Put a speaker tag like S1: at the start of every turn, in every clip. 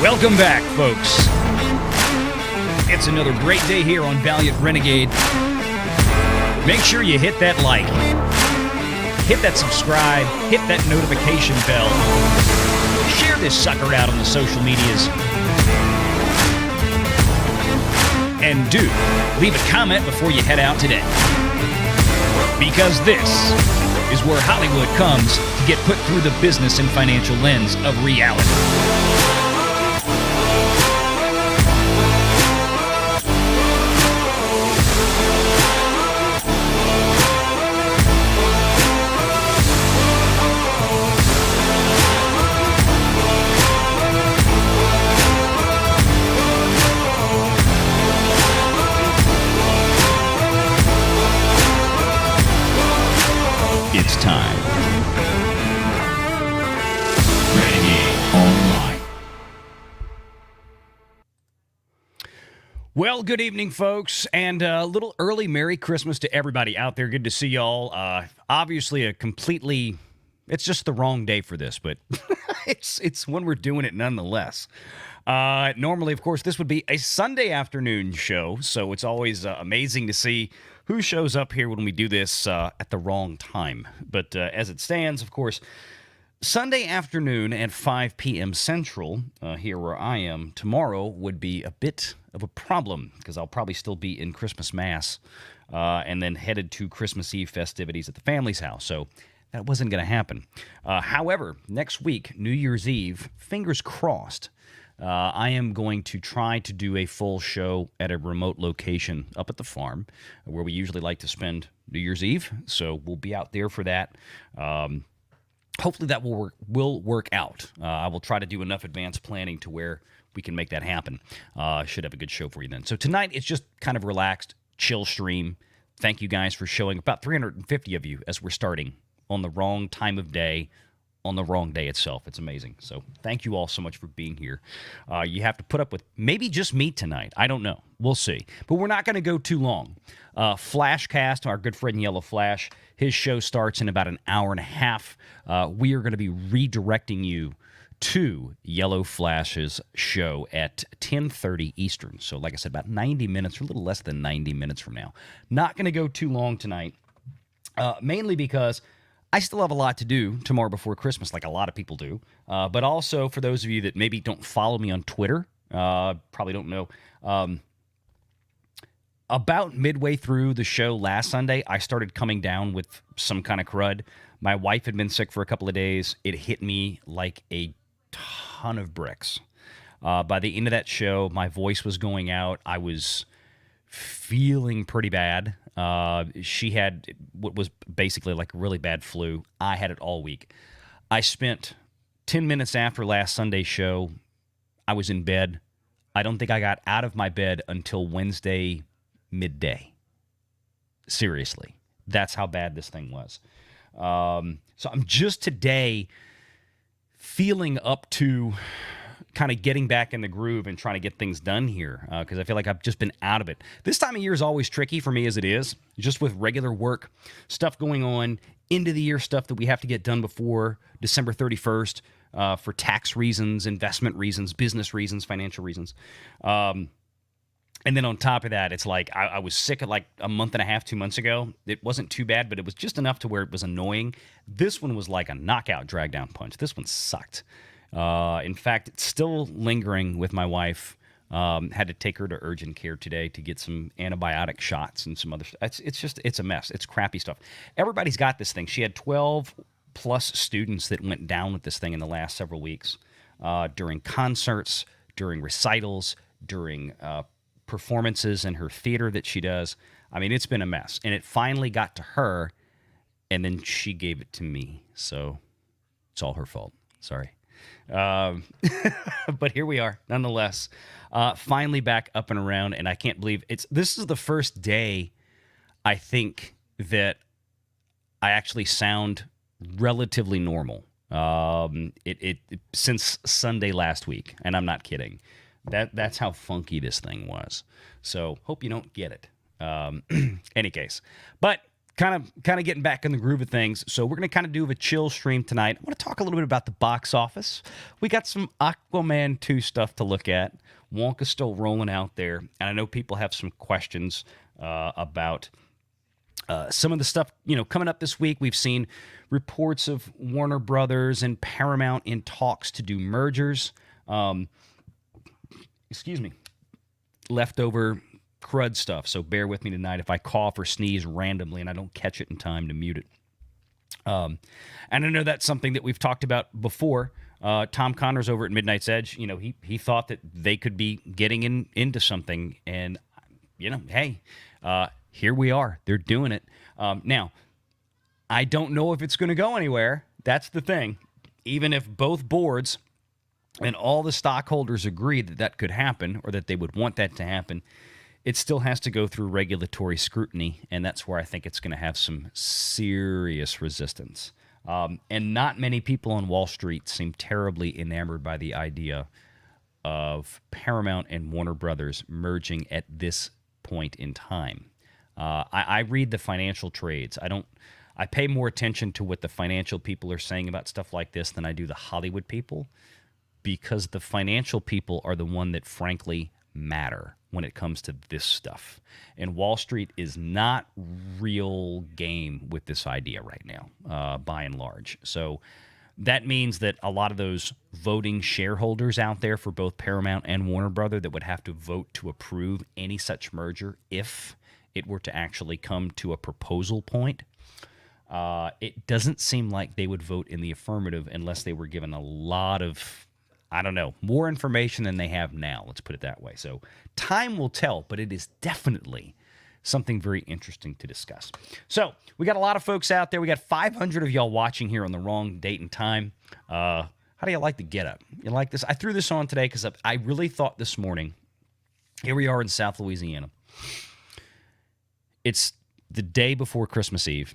S1: Welcome back, folks. It's another great day here on Valliant Renegade. Make sure you hit that like, hit that subscribe, hit that notification bell. Share this sucker out on the social medias. And do leave a comment before you head out today. Because this is where Hollywood comes to get put through the business and financial lens of reality. It's time. Renegade Online. Well, good evening, folks, and a little early Merry Christmas to everybody out there. Good to see y'all. Obviously, it's just the wrong day for this, but it's when we're doing it nonetheless. Normally, of course, this would be a Sunday afternoon show, so it's always amazing to see who shows up here when we do this at the wrong time. But as it stands, of course, Sunday afternoon at 5 p.m. Central, here where I am, tomorrow would be a bit of a problem because I'll probably still be in Christmas Mass and then headed to Christmas Eve festivities at the family's house. So that wasn't going to happen. However, next week, New Year's Eve, fingers crossed, I am going to try to do a full show at a remote location up at the farm where we usually like to spend New Year's Eve. So we'll be out there for that. Hopefully that will work out. I will try to do enough advanced planning to where we can make that happen. Should have a good show for you then. So tonight it's just kind of relaxed, chill stream. Thank you guys for showing. About 350 of you as we're starting on the wrong time of day, on the wrong day itself. It's amazing. So thank you all so much for being here. You have to put up with maybe just me tonight. I don't know. We'll see. But we're not going to go too long. Flashcast, our good friend Yellow Flash, his show starts in about an hour and a half. We are going to be redirecting you to Yellow Flash's show at 10:30 Eastern. So like I said, about 90 minutes, or a little less than 90 minutes from now. Not going to go too long tonight, mainly because I still have a lot to do tomorrow before Christmas, like a lot of people do. But also, for those of you that maybe don't follow me on Twitter, probably don't know, about midway through the show last Sunday, I started coming down with some kind of crud. My wife had been sick for a couple of days. It hit me like a ton of bricks. By the end of that show, my voice was going out. I was feeling pretty bad. She had what was basically like a really bad flu. I had it all week. I spent 10 minutes after last Sunday's show, I was in bed. I don't think I got out of my bed until Wednesday midday. Seriously. That's how bad this thing was. So I'm just today feeling up to kind of getting back in the groove and trying to get things done here because I feel like I've just been out of it. This time of year is always tricky for me as it is, just with regular work, stuff going on, end of the year stuff that we have to get done before December 31st for tax reasons, investment reasons, business reasons, financial reasons. And then on top of that, it's like I was sick at like a month and a half, 2 months ago. It wasn't too bad, but it was just enough to where it was annoying. This one was like a knockout drag down punch. This one sucked. In fact, it's still lingering with my wife. Had to take her to urgent care today to get some antibiotic shots and some other stuff. It's a mess. It's crappy stuff. Everybody's got this thing. She had 12 plus students that went down with this thing in the last several weeks during concerts, during recitals, during performances in her theater that she does. I mean, it's been a mess. And it finally got to her, and then she gave it to me. So it's all her fault. Sorry. But here we are, nonetheless. Finally back up and around, and I can't believe this is the first day I think that I actually sound relatively normal. Since Sunday last week, and I'm not kidding. That's how funky this thing was. So hope you don't get it. Any case, but kind of getting back in the groove of things. So we're going to kind of do a chill stream tonight. I want to talk a little bit about the box office. We got some Aquaman 2 stuff to look at. Wonka's still rolling out there, and I know people have some questions about some of the stuff, coming up this week. We've seen reports of Warner Brothers and Paramount in talks to do mergers. Excuse me. Leftover crud stuff, so bear with me tonight if I cough or sneeze randomly and I don't catch it in time to mute it. And I know that's something that we've talked about before. Tom Connors over at Midnight's Edge, he thought that they could be getting into something, and hey, here we are. They're doing it. Now, I don't know if it's going to go anywhere. That's the thing. Even if both boards and all the stockholders agree that that could happen, or that they would want that to happen, it still has to go through regulatory scrutiny, and that's where I think it's going to have some serious resistance. And not many people on Wall Street seem terribly enamored by the idea of Paramount and Warner Brothers merging at this point in time. I read the financial trades. I pay more attention to what the financial people are saying about stuff like this than I do the Hollywood people, because the financial people are the one that frankly matter when it comes to this stuff. And Wall Street is not real game with this idea right now, by and large. So that means that a lot of those voting shareholders out there for both Paramount and Warner Brother that would have to vote to approve any such merger if it were to actually come to a proposal point, it doesn't seem like they would vote in the affirmative unless they were given a lot of, more information than they have now. Let's put it that way. So time will tell, but it is definitely something very interesting to discuss. So we got a lot of folks out there. We got 500 of y'all watching here on the wrong date and time. How do you like the getup? You like this? I threw this on today because I really thought this morning, here we are in South Louisiana. It's the day before Christmas Eve,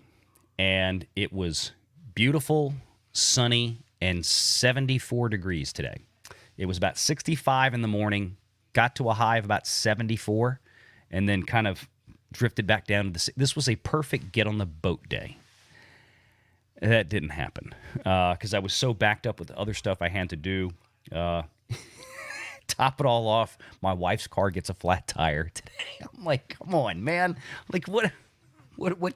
S1: and it was beautiful, sunny, and 74 degrees today. It was about 65 in the morning, got to a high of about 74, and then kind of drifted back down to this was a perfect get on the boat day. That didn't happen because I was so backed up with other stuff I had to do. Top it all off, my wife's car gets a flat tire today. I'm like, come on, man. Like, what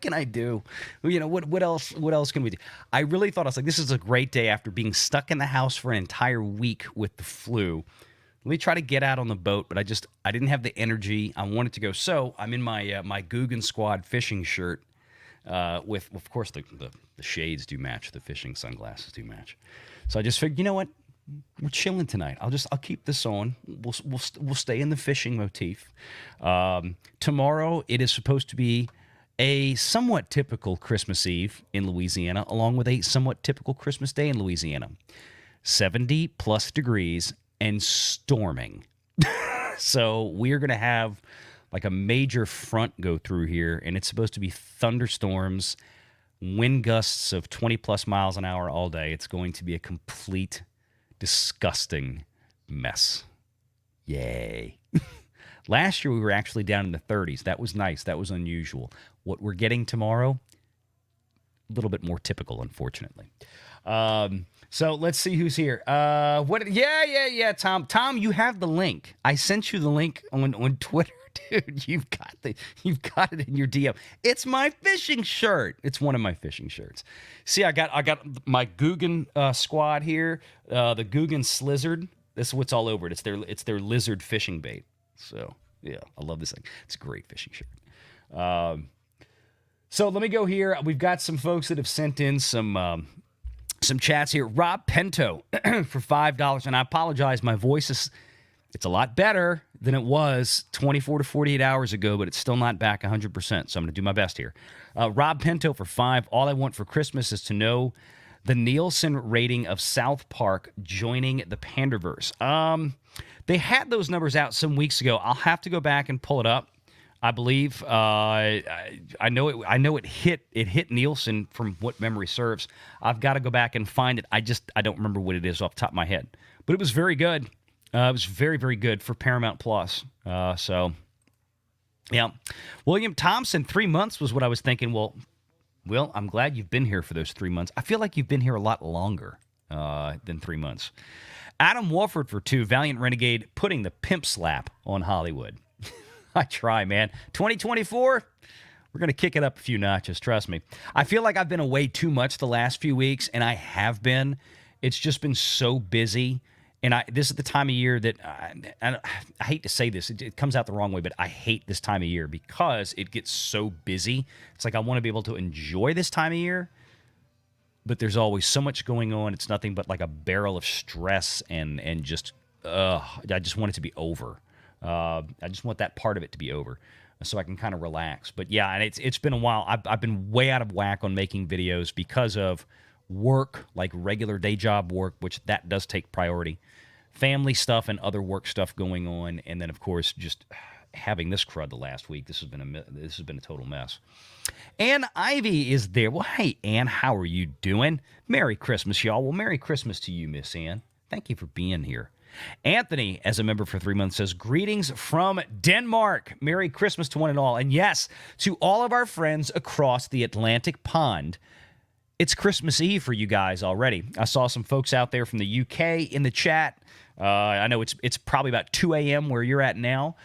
S1: can I do? What else can we do? I really thought, I was like, this is a great day after being stuck in the house for an entire week with the flu. Let me try to get out on the boat, but I didn't have the energy. I wanted to go. So I'm in my my Guggen Squad fishing shirt with, of course, the shades do match. The fishing sunglasses do match. So I just figured, you know what? We're chilling tonight. I'll keep this on. We'll stay in the fishing motif. Tomorrow it is supposed to be a somewhat typical Christmas Eve in Louisiana, along with a somewhat typical Christmas Day in Louisiana. 70 plus degrees and storming. So we're going to have like a major front go through here, and it's supposed to be thunderstorms, wind gusts of 20 plus miles an hour all day. It's going to be a complete, disgusting mess. Yay. Last year, we were actually down in the 30s. That was nice. That was unusual. What we're getting tomorrow, a little bit more typical, unfortunately. So let's see who's here. Yeah, Tom. Tom, you have the link. I sent you the link on Twitter, dude. You've got it in your DM. It's my fishing shirt. It's one of my fishing shirts. See, I got my Guggen Squad here. The Guggen Slizzard. This is what's all over it. It's their lizard fishing bait. So yeah, I love this thing. It's a great fishing shirt. So let me go here. We've got some folks that have sent in some chats here. Rob Pinto for $5, and I apologize. My voice it's a lot better than it was 24 to 48 hours ago, but it's still not back 100%. So I'm going to do my best here. Rob Pinto for $5. All I want for Christmas is to know the Nielsen rating of South Park joining the Panderverse. They had those numbers out some weeks ago. I'll have to go back and pull it up. I believe I know it hit Nielsen from what memory serves. I've got to go back and find it. I don't remember what it is off the top of my head, but it was very good. It was very, very good for Paramount Plus. So yeah, William Thompson, 3 months was what I was thinking. Well, Well, I'm glad you've been here for those 3 months. I feel like you've been here a lot longer than 3 months. Adam Wolford for 2. Valiant Renegade putting the pimp slap on Hollywood. I try, man. 2024, we're going to kick it up a few notches, trust me. I feel like I've been away too much the last few weeks, and I have been. It's just been so busy. And this is the time of year that I hate to say this. It comes out the wrong way, but I hate this time of year because it gets so busy. It's like I want to be able to enjoy this time of year, but there's always so much going on. It's nothing but like a barrel of stress and just, I just want it to be over. I just want that part of it to be over so I can kind of relax. But yeah, and it's been a while. I've been way out of whack on making videos because of work, like regular day job work, which that does take priority. Family stuff and other work stuff going on, and then of course just having this crud the last week. This has been a total mess. Ann Ivy is there. Well, hey Ann, how are you doing? Merry Christmas, y'all. Well, Merry Christmas to you, Miss Ann. Thank you for being here. Anthony, as a member for 3 months, says, greetings from Denmark. Merry Christmas to one and all. And yes, to all of our friends across the Atlantic pond. It's Christmas Eve for you guys already. I saw some folks out there from the UK in the chat. I know it's probably about 2 a.m. where you're at now.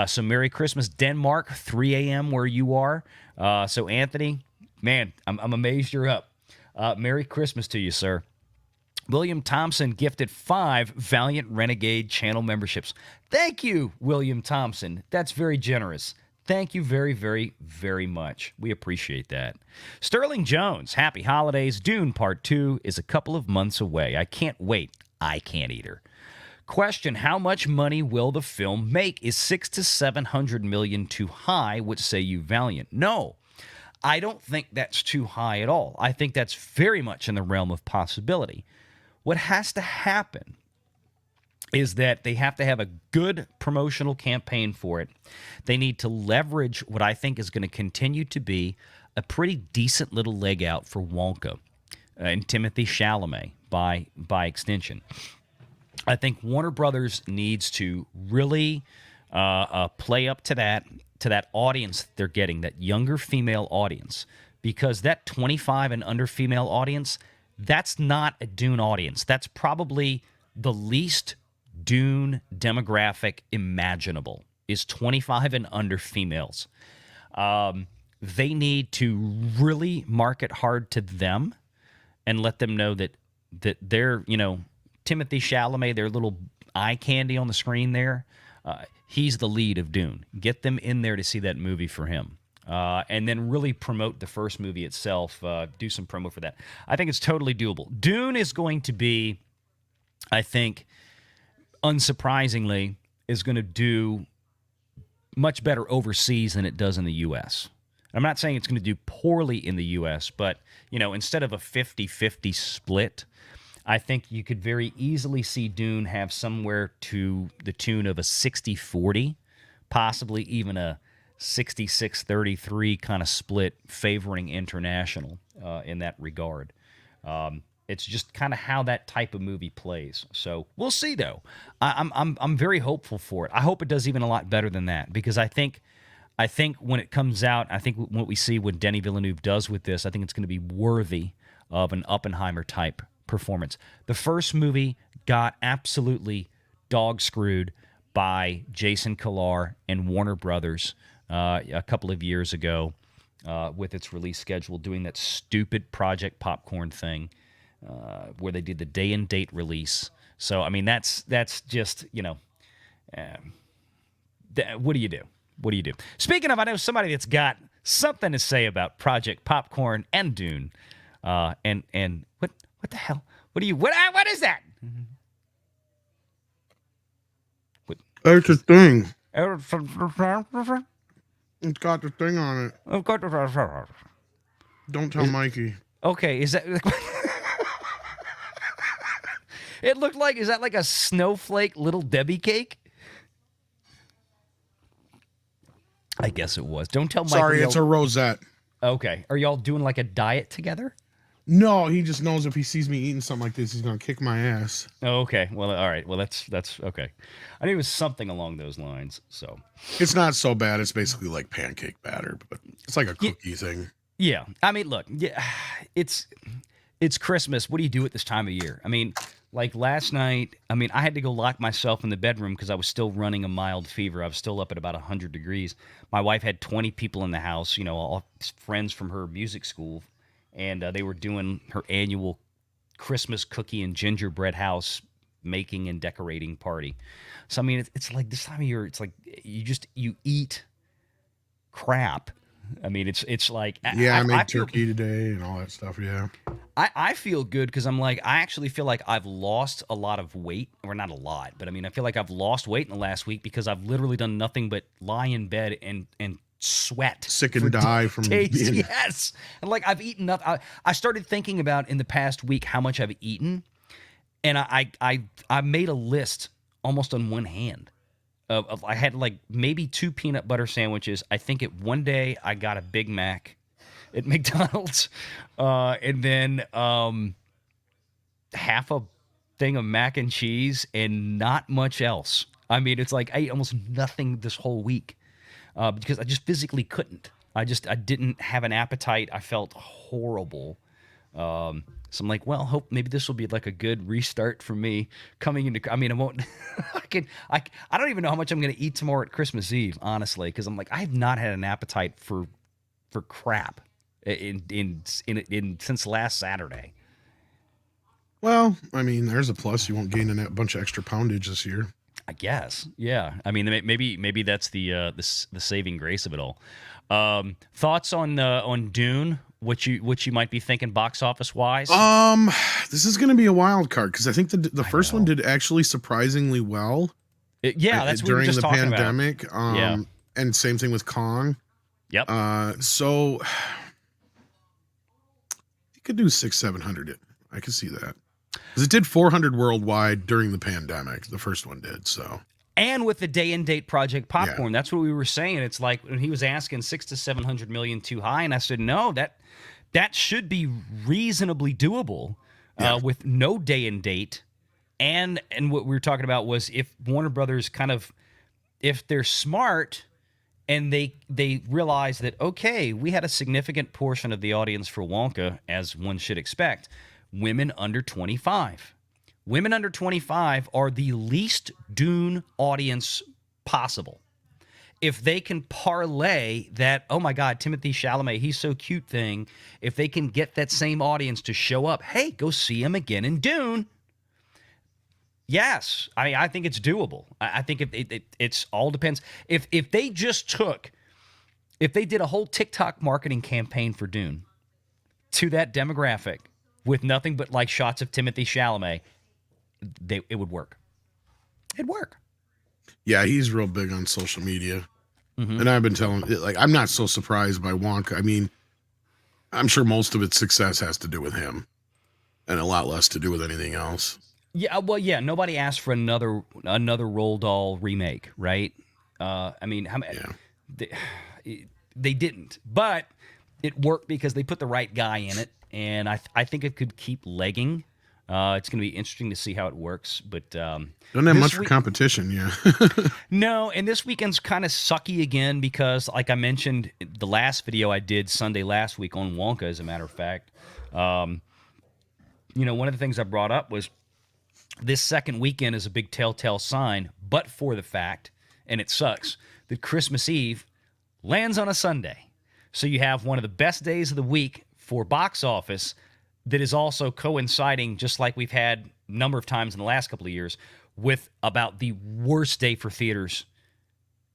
S1: So Merry Christmas, Denmark, 3 a.m. where you are. So Anthony, man, I'm amazed you're up. Merry Christmas to you, sir. William Thompson gifted 5 Valliant Renegade channel memberships. Thank you, William Thompson. That's very generous. Thank you very, very, very much. We appreciate that. Sterling Jones, happy holidays. Dune Part 2 is a couple of months away. I can't wait. I can't either. Question, how much money will the film make? Is 600 to 700 million too high? What say you, Valiant? No, I don't think that's too high at all. I think that's very much in the realm of possibility. What has to happen is that they have to have a good promotional campaign for it. They need to leverage what I think is going to continue to be a pretty decent little leg out for Wonka and Timothy Chalamet by extension. I think Warner Brothers needs to really play up to that audience they're getting, that younger female audience, because that 25 and under female audience, that's not a Dune audience. That's probably the least Dune demographic imaginable, is 25 and under females. They need to really market hard to them and let them know that they're, Timothy Chalamet, their little eye candy on the screen there, he's the lead of Dune. Get them in there to see that movie for him. And then really promote the first movie itself, do some promo for that. I think it's totally doable. Dune is going to be, I think, unsurprisingly, is going to do much better overseas than it does in the U.S. I'm not saying it's going to do poorly in the U.S., but, instead of a 50-50 split, I think you could very easily see Dune have somewhere to the tune of a 60-40, possibly even a 66-33 kind of split favoring international in that regard. It's just kind of how that type of movie plays. So we'll see, though. I'm very hopeful for it. I hope it does even a lot better than that, because I think when it comes out, I think what we see what Denis Villeneuve does with this, I think it's going to be worthy of an Oppenheimer type performance. The first movie got absolutely dog screwed by Jason Kilar and Warner Brothers a couple of years ago with its release schedule, doing that stupid Project Popcorn thing where they did the day and date release. So, I mean, that's just, what do you do? What do you do? Speaking of, I know somebody that's got something to say about Project Popcorn and Dune. And what the hell? What is that?
S2: It's a thing. It's got the thing on it. Don't tell Mikey.
S1: Okay, is that... It looked like, is that like a snowflake Little Debbie cake? I guess it was. Don't tell Mike.
S2: Sorry, it's a rosette.
S1: Okay. Are y'all doing like a diet together?
S2: No, he just knows if he sees me eating something like this, he's going to kick my ass.
S1: Oh, okay. Well, all right. Well, that's okay. I knew it was something along those lines, so.
S2: It's not so bad. It's basically like pancake batter, but it's like a cookie thing.
S1: Yeah. I mean, look, yeah, it's Christmas. What do you do at this time of year? I mean, like last night, I mean, I had to go lock myself in the bedroom because I was still running a mild fever. I was still up at about 100 degrees. My wife had 20 people in the house, all friends from her music school, and they were doing her annual Christmas cookie and gingerbread house making and decorating party. So, I mean, it's like this time of year, it's like you eat crap. I mean, it's like
S2: Yeah, I made
S1: feel,
S2: turkey today and all that stuff. Yeah.
S1: I feel good because I'm like, I actually feel like I've lost a lot of weight, or not a lot, but I mean, I feel like I've lost weight in the last week because I've literally done nothing but lie in bed and sweat,
S2: Sick and die from
S1: days.
S2: being.
S1: Yes, and like I've eaten nothing. I started thinking about in the past week how much I've eaten, and I made a list almost on one hand. I had like maybe 2 peanut butter sandwiches. I think one day I got a Big Mac at McDonald's, and then half a thing of mac and cheese and not much else. I mean, it's like I ate almost nothing this whole week because I just physically couldn't. I didn't have an appetite. I felt horrible. So I'm like, well, hope maybe this will be like a good restart for me coming into. I mean, I won't. I don't even know how much I'm going to eat tomorrow at Christmas Eve, honestly, because I'm like, I have not had an appetite for crap in since last Saturday.
S2: Well, I mean, there's a plus. You won't gain a bunch of extra poundage this year.
S1: I guess, yeah. I mean, maybe that's the saving grace of it all. Thoughts on Dune? What you might be thinking box office wise?
S2: This is going to be a wild card because I think the first one did actually surprisingly well.
S1: That's what we were
S2: during
S1: just
S2: the
S1: talking
S2: pandemic.
S1: Yeah.
S2: And same thing with Kong.
S1: Yep.
S2: So you could do 600-700. I could see that because it did 400 worldwide during the pandemic. The first one did so.
S1: And with the day and date Project Popcorn, that's what we were saying. It's like when he was asking 600 to 700 million too high, and I said no, that should be reasonably doable with no day and date. And what we were talking about was if Warner Brothers if they're smart and they realize that okay, we had a significant portion of the audience for Wonka, as one should expect, women under 25. Women under 25 are the least Dune audience possible. If they can parlay that, oh my God, Timothée Chalamet, he's so cute thing, if they can get that same audience to show up, hey, go see him again in Dune. Yes, I mean, I think it's doable. I think it's all depends. If they did a whole TikTok marketing campaign for Dune to that demographic with nothing but like shots of Timothée Chalamet, it would work. It'd work.
S2: Yeah, he's real big on social media. Mm-hmm. And I've been telling, like, I'm not so surprised by Wonka. I mean, I'm sure most of its success has to do with him and a lot less to do with anything else.
S1: Yeah, well, yeah, nobody asked for another Roald Dahl remake, right? I mean, they didn't. But it worked because they put the right guy in it, and I think it could keep legging. It's going to be interesting to see how it works, but
S2: don't have much for competition, yeah.
S1: No, and this weekend's kind of sucky again because, like I mentioned, the last video I did Sunday last week on Wonka, as a matter of fact, one of the things I brought up was this second weekend is a big telltale sign, but for the fact, and it sucks, that Christmas Eve lands on a Sunday. So you have one of the best days of the week for box office that is also coinciding, just like we've had a number of times in the last couple of years, with about the worst day for theaters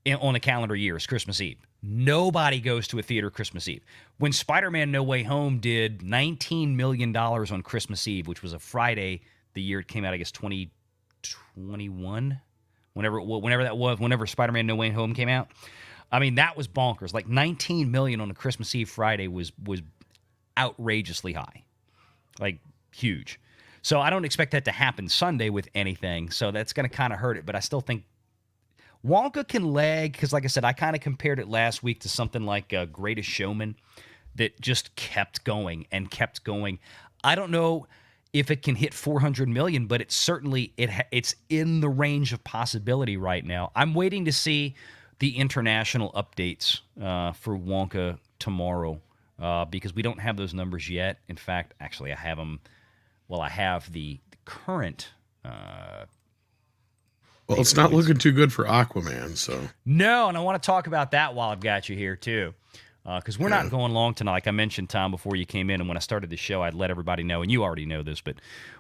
S1: on a calendar year is Christmas Eve. Nobody goes to a theater Christmas Eve. When Spider-Man No Way Home did $19 million on Christmas Eve, which was a Friday, the year it came out, I guess 2021, whenever Spider-Man No Way Home came out. I mean, that was bonkers. Like 19 million on a Christmas Eve Friday was outrageously high. Like, huge. So I don't expect that to happen Sunday with anything. So that's going to kind of hurt it. But I still think Wonka can lag because, like I said, I kind of compared it last week to something like Greatest Showman that just kept going and kept going. I don't know if it can hit 400 million, but it's certainly it's in the range of possibility right now. I'm waiting to see the international updates for Wonka tomorrow. because we don't have those numbers yet. In fact, actually, I have them. Well, I have the current.
S2: Well, it's not looking too good for Aquaman, so.
S1: No, and I want to talk about that while I've got you here, too. Because we're not going long tonight. Like I mentioned, Tom, before you came in, and when I started the show, I'd let everybody know, and you already know this, but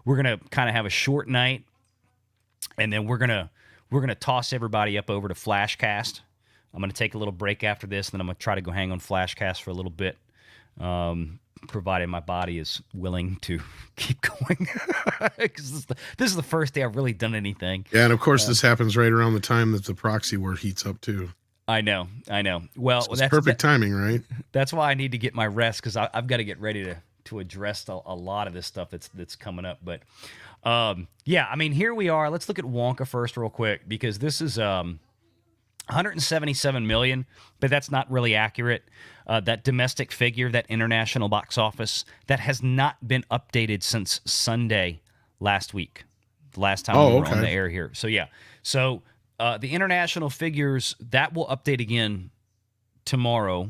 S1: we're going to kind of have a short night, and then we're gonna toss everybody up over to Flashcast. I'm going to take a little break after this, and then I'm going to try to go hang on Flashcast for a little bit, provided my body is willing to keep going. Because this is the first day I've really done anything.
S2: Yeah, and of course this happens right around the time that the proxy war heats up too.
S1: I know. Well,
S2: so that's perfect timing, right?
S1: That's why I need to get my rest, because I've got to get ready to address a lot of this stuff that's coming up. But yeah, I mean, here we are. Let's look at Wonka first real quick, because this is 177 million, but that's not really accurate. That domestic figure, that international box office, that has not been updated since Sunday last week, the last time we were on the air here. So yeah, so the international figures, that will update again tomorrow.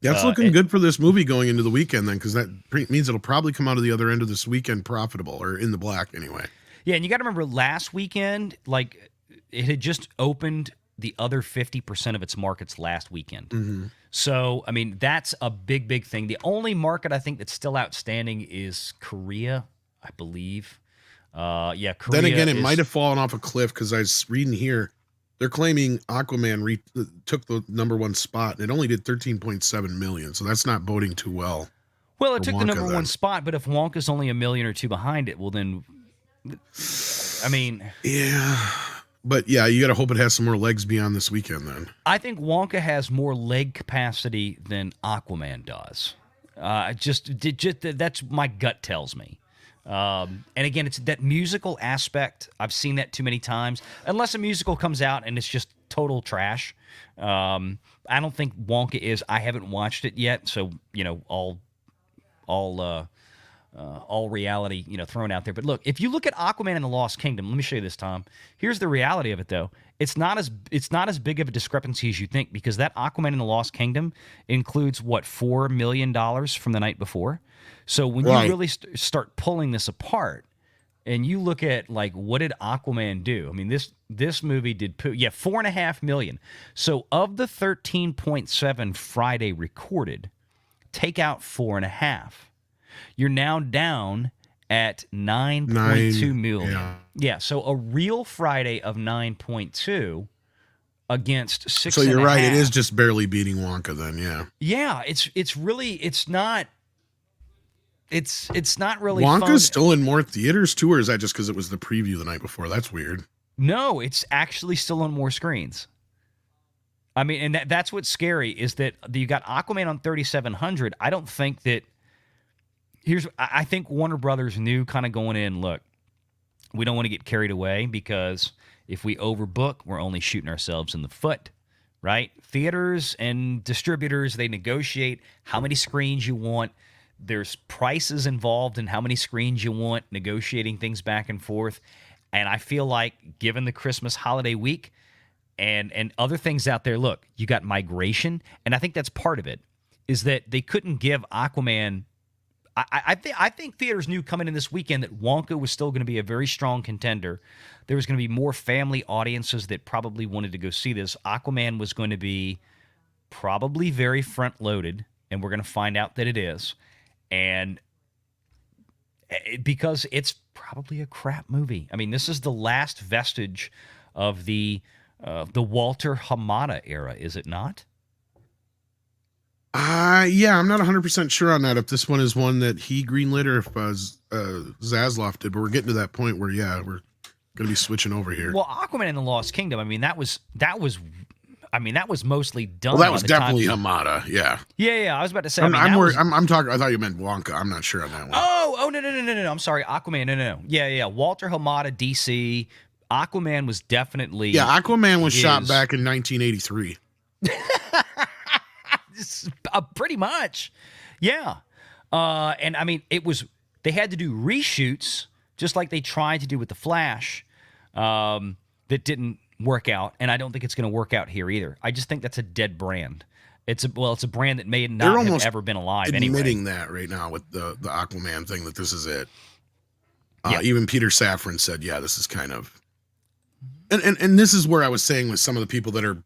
S2: That's looking good for this movie going into the weekend then, because that means it'll probably come out of the other end of this weekend profitable, or in the black anyway.
S1: Yeah, and you got to remember last weekend, like it had just opened the other 50% of its markets last weekend.
S2: Mm-hmm.
S1: So, I mean, that's a big, big thing. The only market I think that's still outstanding is Korea, I believe. Yeah, Korea.
S2: Then again, it might have fallen off a cliff, because I was reading here, they're claiming Aquaman took the #1 spot, and it only did 13.7 million, so that's not boding too well.
S1: Well, it took Wonka, the #1 spot, but if Wonka's only $1 million or $2 million behind it, well then, I mean...
S2: Yeah, but yeah, you got to hope it has some more legs beyond this weekend then.
S1: I think Wonka has more leg capacity than Aquaman does. Just that's my gut tells me. And again, it's that musical aspect. I've seen that too many times. Unless a musical comes out and it's just total trash. I don't think Wonka is. I haven't watched it yet, so you know, all reality, you know, thrown out there. But look, if you look at Aquaman and the Lost Kingdom, let me show you this, Tom. Here's the reality of it, though. It's not as big of a discrepancy as you think, because that Aquaman and the Lost Kingdom includes what, $4 million from the night before. So when you really start pulling this apart, and you look at like what did Aquaman do? I mean, this movie did $4.5 million. So of the 13.7 Friday recorded, take out 4.5. You're now down at 9.2 million. Yeah, so a real Friday of 9.2 against 6.5.
S2: So you're right, it is just barely beating Wonka then, yeah.
S1: Yeah, it's not really
S2: Wonka's
S1: fun.
S2: Still in more theaters too, or is that just because it was the preview the night before? That's weird.
S1: No, it's actually still on more screens. I mean, and that's what's scary, is that you got Aquaman on 3,700. I don't think that... I think Warner Brothers knew kind of going in, look, we don't want to get carried away, because if we overbook, we're only shooting ourselves in the foot, right? Theaters and distributors, they negotiate how many screens you want. There's prices involved in how many screens you want, negotiating things back and forth. And I feel like, given the Christmas holiday week and other things out there, look, you got migration, and I think that's part of it, is that they couldn't give Aquaman... I think theaters knew coming in this weekend that Wonka was still going to be a very strong contender. There was going to be more family audiences that probably wanted to go see this. Aquaman was going to be probably very front-loaded, and we're going to find out that it is. And because it's probably a crap movie. I mean, this is the last vestige of the Walter Hamada era, is it not?
S2: Yeah, I'm not 100% sure on that, if this one is one that he greenlit or if Zaslav did, but we're getting to that point where, yeah, we're going to be switching over here.
S1: Well, Aquaman and the Lost Kingdom, I mean, that was mostly done.
S2: Well, that was definitely Hamada, yeah.
S1: Yeah, I was about to say.
S2: I'm talking, I thought you meant Wonka. I'm not sure on that one.
S1: Oh, no. I'm sorry. Aquaman, no. Yeah. Walter Hamada, DC. Aquaman was definitely...
S2: Yeah, Aquaman was shot back in 1983.
S1: Pretty much, yeah. And I mean, they had to do reshoots, just like they tried to do with The Flash, that didn't work out, and I don't think it's going to work out here either. I just think that's a dead brand. It's a brand that may
S2: They're
S1: not have
S2: almost
S1: ever been alive
S2: admitting
S1: anyway.
S2: that right now with the Aquaman thing, that this is it.
S1: Yep.
S2: Even Peter Safran said, yeah, this is kind of, and this is where I was saying with some of the people that are,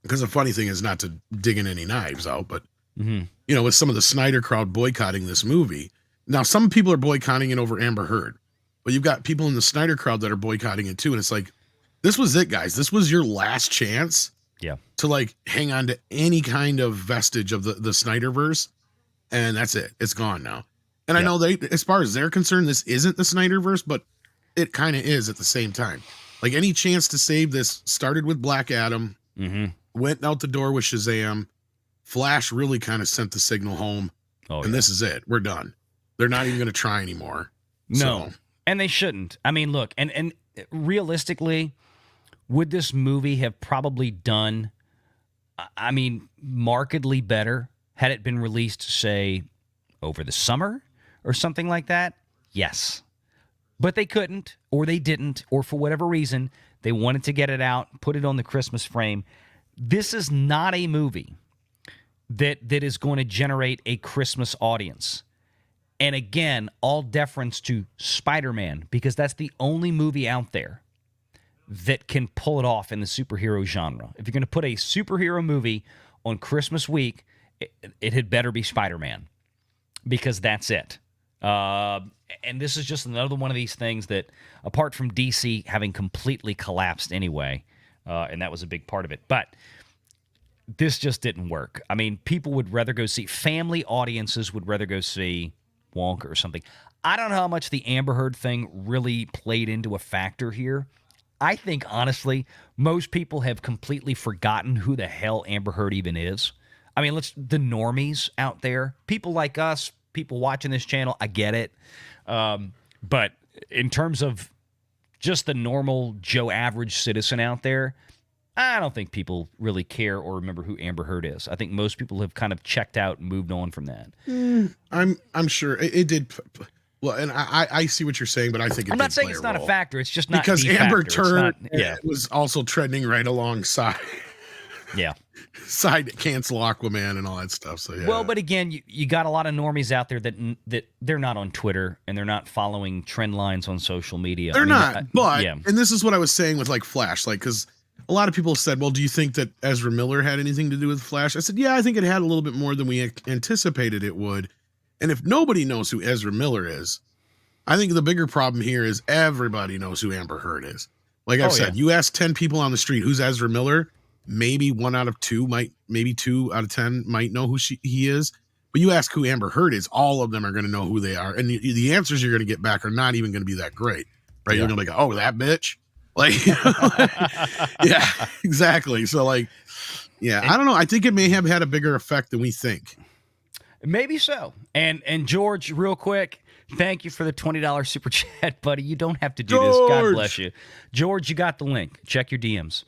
S2: because the funny thing is not to dig in any knives out, but
S1: Mm-hmm.
S2: you know, with some of the Snyder crowd boycotting this movie. Now, some people are boycotting it over Amber Heard, but you've got people in the Snyder crowd that are boycotting it too. And it's like, this was it, guys. This was your last chance
S1: Yeah.
S2: to like hang on to any kind of vestige of the Snyderverse. And that's it. It's gone now. And I know they, as far as they're concerned, this isn't the Snyderverse, but it kind of is at the same time. Like any chance to save this started with Black Adam, went out the door with Shazam. Flash really kind of sent the signal home, and this is it. We're done. They're not even going to try anymore.
S1: No,
S2: So.
S1: and they shouldn't. I mean, look, and realistically, would this movie have probably done, I mean, markedly better had it been released, say, over the summer or something like that? Yes. But they couldn't, or they didn't, or for whatever reason, they wanted to get it out, put it on the Christmas frame. This is not a movie that is going to generate a Christmas audience. And again, all deference to Spider-Man, because that's the only movie out there that can pull it off in the superhero genre. If you're going to put a superhero movie on Christmas week, it had better be Spider-Man, because that's it. And this is just another one of these things that, apart from DC having completely collapsed anyway, and that was a big part of it, but this just didn't work. I mean, people would rather go see, family audiences would rather go see Wonka or something. I don't know how much the Amber Heard thing really played into a factor here. I think, honestly, most people have completely forgotten who the hell Amber Heard even is. I mean, the normies out there, people like us, people watching this channel, I get it. But in terms of just the normal Joe average citizen out there, I don't think people really care or remember who Amber Heard is. I think most people have kind of checked out and moved on from that.
S2: I'm sure it did. Well, and I see what you're saying, but I think
S1: I'm not saying it's not a factor. It's just not
S2: because
S1: the
S2: Amber
S1: factor.
S2: Heard was also trending right alongside.
S1: Yeah.
S2: Side cancel Aquaman and all that stuff. So yeah.
S1: Well, but again, you got a lot of normies out there that they're not on Twitter and they're not following trend lines on social media.
S2: They're not. But and this is what I was saying with like Flash, like because a lot of people said, well, do you think that Ezra Miller had anything to do with Flash? I said, yeah, I think it had a little bit more than we anticipated it would. And if nobody knows who Ezra Miller is, I think the bigger problem here is everybody knows who Amber Heard is. Like I've said, you ask 10 people on the street, who's Ezra Miller? Maybe 1 out of 2 maybe 2 out of 10 might know who he is. But you ask who Amber Heard is, all of them are going to know who they are. And the answers you're going to get back are not even going to be that great, right? You're going to be like, oh, that bitch. Like, yeah, exactly. So like, yeah, I don't know. I think it may have had a bigger effect than we think.
S1: Maybe so. And George, real quick, thank you for the $20 super chat, buddy. You don't have to do this. God bless you. George, you got the link. Check your DMs.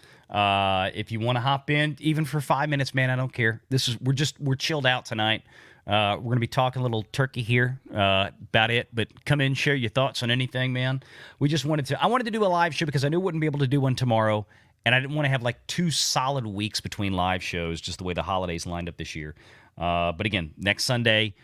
S1: If you want to hop in, even for 5 minutes, man, I don't care. We're chilled out tonight. We're going to be talking a little turkey here about it, but come in, share your thoughts on anything, man. I wanted to do a live show because I knew I wouldn't be able to do one tomorrow, and I didn't want to have like 2 solid weeks between live shows, just the way the holidays lined up this year. But again, next Sunday,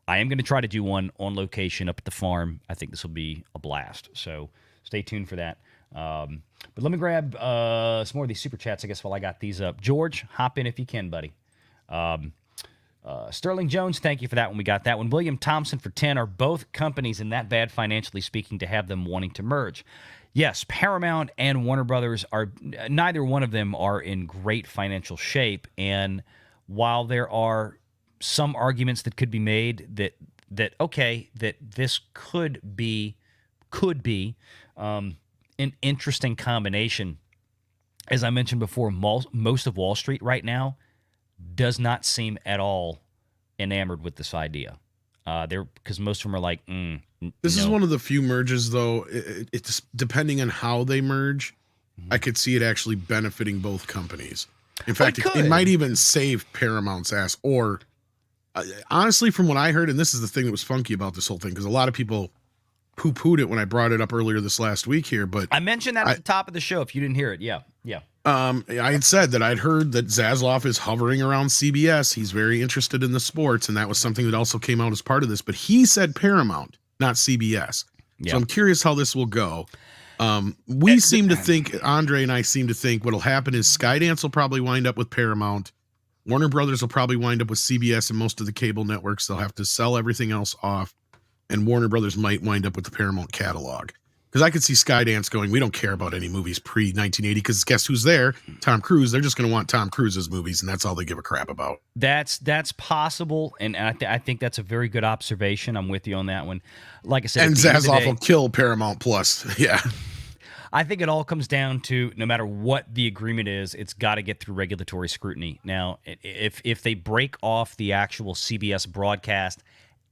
S1: I am going to try to do one on location up at the farm. I think this will be a blast, so stay tuned for that. But let me grab some more of these super chats, I guess, while I got these up. George, hop in if you can, buddy. Sterling Jones, thank you for that one. We got that one. William Thompson for 10. Are both companies in that bad financially speaking to have them wanting to merge? Yes, Paramount and Warner Brothers are, neither one of them are in great financial shape. And while there are some arguments that could be made that this could be an interesting combination, as I mentioned before, most of Wall Street right now does not seem at all enamored with this idea. Because most of them are like,
S2: this is one of the few merges, though. It's depending on how they merge. I could see it actually benefiting both companies. In fact, it might even save Paramount's ass. Or honestly, from what I heard, and this is the thing that was funky about this whole thing, because a lot of people poo-pooed it when I brought it up earlier this last week here. But
S1: I mentioned that at the top of the show. If you didn't hear it, yeah. Yeah.
S2: I had said that I'd heard that Zaslav is hovering around CBS. He's very interested in the sports, and that was something that also came out as part of this. But he said Paramount, not CBS.
S1: Yeah.
S2: So I'm curious how this will go. We seem to think, Andre and I seem to think what'll happen is Skydance will probably wind up with Paramount. Warner Brothers will probably wind up with CBS and most of the cable networks. They'll have to sell everything else off, and Warner Brothers might wind up with the Paramount catalog. Because I could see Skydance going, we don't care about any movies pre-1980, because guess who's there? Tom Cruise. They're just going to want Tom Cruise's movies, and that's all they give a crap about.
S1: That's possible, and I think that's a very good observation. I'm with you on that one. Like I said,
S2: and Zaslav will kill Paramount Plus. Yeah.
S1: I think it all comes down to, no matter what the agreement is, it's got to get through regulatory scrutiny. Now, if they break off the actual CBS broadcast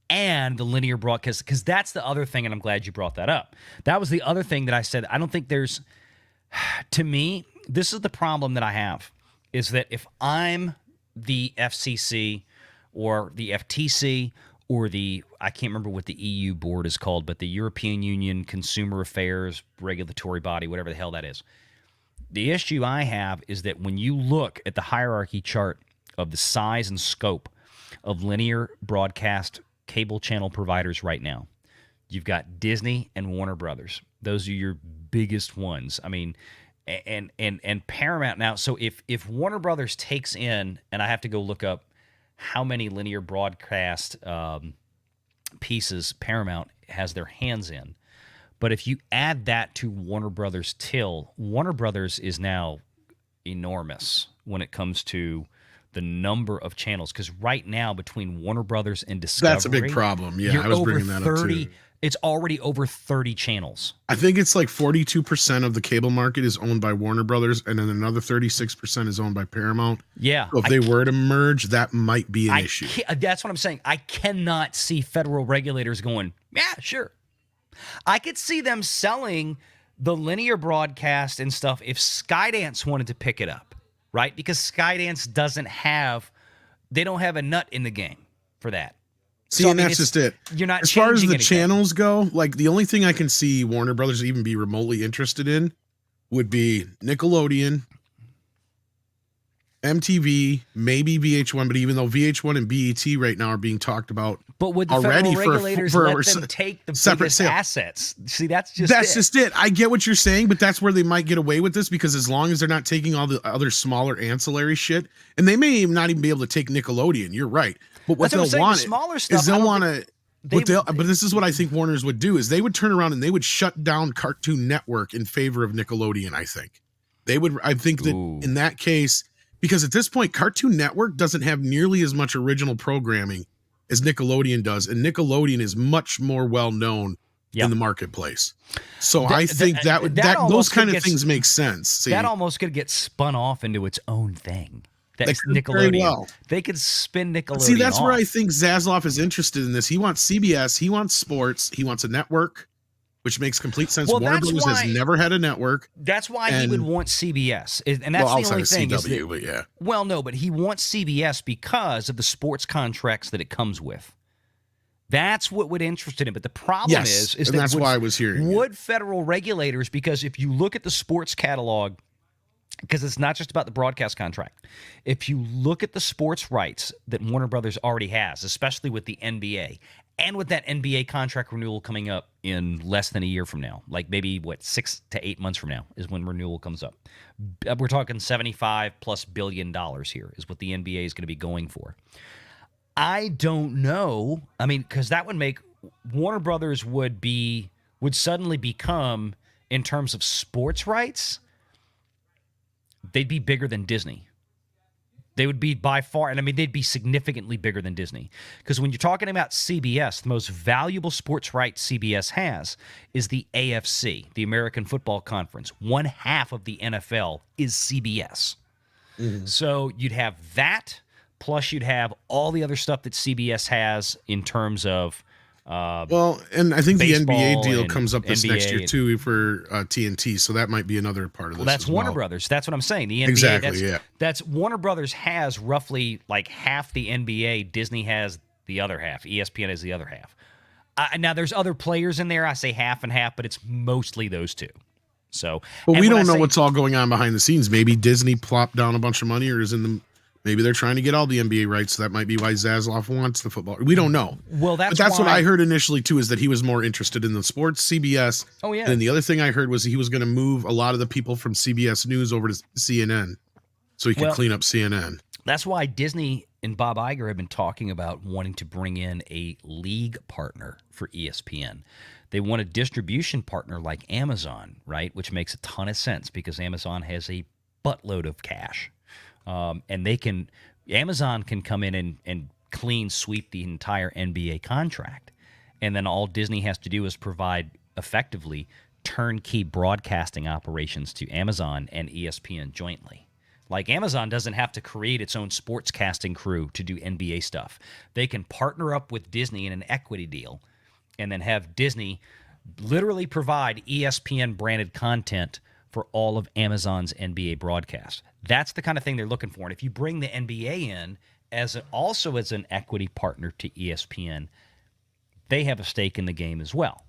S1: and the linear broadcast, because that's the other thing, and I'm glad you brought that up. That was the other thing that I said. I don't think there's, to me, this is the problem that I have, is that if I'm the FCC or the FTC or I can't remember what the EU board is called, but the European Union Consumer Affairs Regulatory Body, whatever the hell that is. The issue I have is that when you look at the hierarchy chart of the size and scope of linear broadcast cable channel providers right now, you've got Disney and Warner Brothers. Those are your biggest ones. I mean, and Paramount now. So if Warner Brothers takes in, and I have to go look up how many linear broadcast pieces Paramount has their hands in. But if you add that to Warner Brothers Warner Brothers is now enormous when it comes to the number of channels. Because right now, between Warner Brothers and Discovery,
S2: that's a big problem. Yeah, I was bringing that up too.
S1: It's already over 30 channels.
S2: I think it's like 42% of the cable market is owned by Warner Brothers, and then another 36% is owned by Paramount.
S1: Yeah.
S2: So if they were to merge, that might be an issue.
S1: That's what I'm saying. I cannot see federal regulators going, yeah, sure. I could see them selling the linear broadcast and stuff if Skydance wanted to pick it up, right? Because Skydance they don't have a nut in the game for that.
S2: See, so, and that's just it.
S1: You're not
S2: as far as the
S1: anything.
S2: Channels go, like the only thing I can see Warner Brothers even be remotely interested in would be Nickelodeon, MTV, maybe VH1, but even though VH1 and BET right now are being talked about,
S1: but would the
S2: already
S1: federal regulators let them take the biggest assets? See, that's just it.
S2: I get what you're saying, but that's where they might get away with this, because as long as they're not taking all the other smaller ancillary shit, and they may not even be able to take Nickelodeon. You're right. But what they'll want is they'll want to. But this is what I think Warner's would do, is they would turn around and they would shut down Cartoon Network in favor of Nickelodeon. I think they would. I think that in that case, because at this point, Cartoon Network doesn't have nearly as much original programming as Nickelodeon does, and Nickelodeon is much more well known in the marketplace. So I think that those kind of things make sense. See?
S1: That almost could get spun off into its own thing. That's Nickelodeon.
S2: Well.
S1: They could spin Nickelodeon.
S2: See, that's
S1: off.
S2: where I think Zaslav is interested in this. He wants CBS, he wants sports, he wants a network, which makes complete sense.
S1: Well,
S2: Warner Brothers has never had a network.
S1: That's why he would want CBS, and that's the only thing.
S2: CW, but yeah.
S1: Well, no, but he wants CBS because of the sports contracts that it comes with. That's what would interest him. But the problem is
S2: and that's why I was hearing.
S1: Would federal regulators? Because if you look at the sports catalog, because it's not just about the broadcast contract. If you look at the sports rights that Warner Brothers already has, especially with the NBA, and with that NBA contract renewal coming up in less than a year from now, like maybe 6 to 8 months from now is when renewal comes up. We're talking $75+ billion here is what the NBA is going to be going for. I don't know. I mean, because that would make Warner Brothers would suddenly become, in terms of sports rights, they'd be bigger than Disney. They would be by far, and I mean, they'd be significantly bigger than Disney. Because when you're talking about CBS, the most valuable sports rights CBS has is the AFC, the American Football Conference. 1/2 of the NFL is CBS. Mm-hmm. So you'd have that, plus you'd have all the other stuff that CBS has in terms of
S2: and I think the NBA deal comes up this
S1: NBA
S2: next year too for TNT, so that might be another part of this.
S1: Well, that's Warner Brothers. That's what I'm saying. The NBA,
S2: exactly.
S1: That's Warner Brothers has roughly like half the NBA. Disney has the other half. ESPN has the other half. Now there's other players in there. I say half and half, but it's mostly those two. So,
S2: But
S1: and
S2: we
S1: when
S2: don't
S1: I
S2: know
S1: say-
S2: what's all going on behind the scenes. Maybe Disney plopped down a bunch of money, or maybe they're trying to get all the NBA rights. So that might be why Zaslav wants the football. We don't know.
S1: Well,
S2: But that's what I heard initially too, is that he was more interested in the sports, CBS.
S1: Oh, yeah.
S2: And then the other thing I heard was he was going to move a lot of the people from CBS News over to CNN, so he could clean up CNN.
S1: That's why Disney and Bob Iger have been talking about wanting to bring in a league partner for ESPN. They want a distribution partner like Amazon, right? Which makes a ton of sense because Amazon has a buttload of cash. And Amazon can come in and clean sweep the entire NBA contract. And then all Disney has to do is provide effectively turnkey broadcasting operations to Amazon and ESPN jointly. Like Amazon doesn't have to create its own sports casting crew to do NBA stuff. They can partner up with Disney in an equity deal and then have Disney literally provide ESPN branded content for all of Amazon's NBA broadcasts. That's the kind of thing they're looking for. And if you bring the NBA in also as an equity partner to ESPN, they have a stake in the game as well.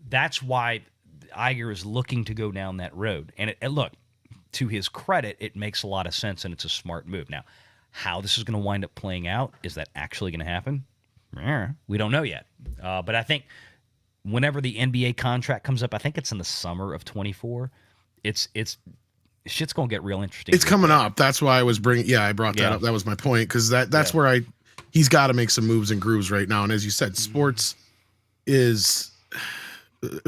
S1: That's why Iger is looking to go down that road. And look, to his credit, it makes a lot of sense and it's a smart move. Now, how this is going to wind up playing out, is that actually going to happen? We don't know yet. But I think whenever the NBA contract comes up, I think it's in the summer of 24, it's shit's going to get real interesting.
S2: It's coming up. That's why I was I brought that up. That was my point, because that's where he's got to make some moves and grooves right now. And as you said, sports it's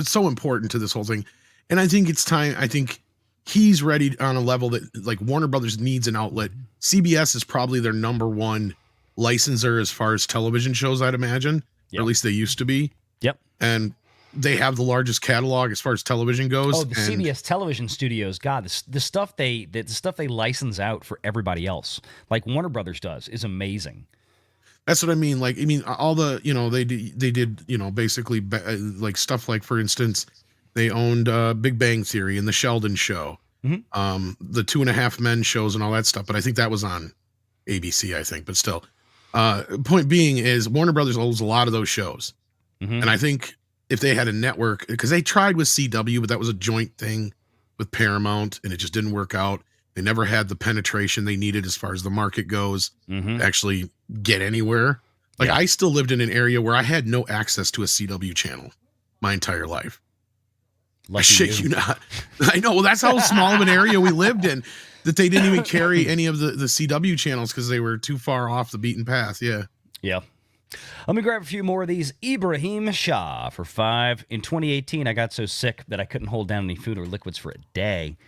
S2: so important to this whole thing. And I think it's time. I think he's ready on a level that like Warner Brothers needs an outlet. CBS is probably their number one licensor as far as television shows, I'd imagine, or at least they used to be.
S1: Yep.
S2: And they have the largest catalog as far as television goes.
S1: Oh, the CBS television studios, God, the stuff they license out for everybody else, like Warner Brothers does, is amazing.
S2: That's what I mean. Like, I mean, all the, they did, basically like stuff like, for instance, they owned Big Bang Theory and the Sheldon Show, the 2.5 Men shows and all that stuff. But I think that was on ABC, I think. But still, point being is Warner Brothers owns a lot of those shows. And I think if they had a network, because they tried with CW, but that was a joint thing with Paramount and it just didn't work out. They never had the penetration they needed as far as the market goes to actually get anywhere. Like I still lived in an area where I had no access to a CW channel my entire life. I shit you not. I know. Well, that's how small of an area we lived in, that they didn't even carry any of the CW channels because they were too far off the beaten path. Yeah.
S1: Yeah. Let me grab a few more of these. Ibrahim Shah for 5. In 2018, I got so sick that I couldn't hold down any food or liquids for a day.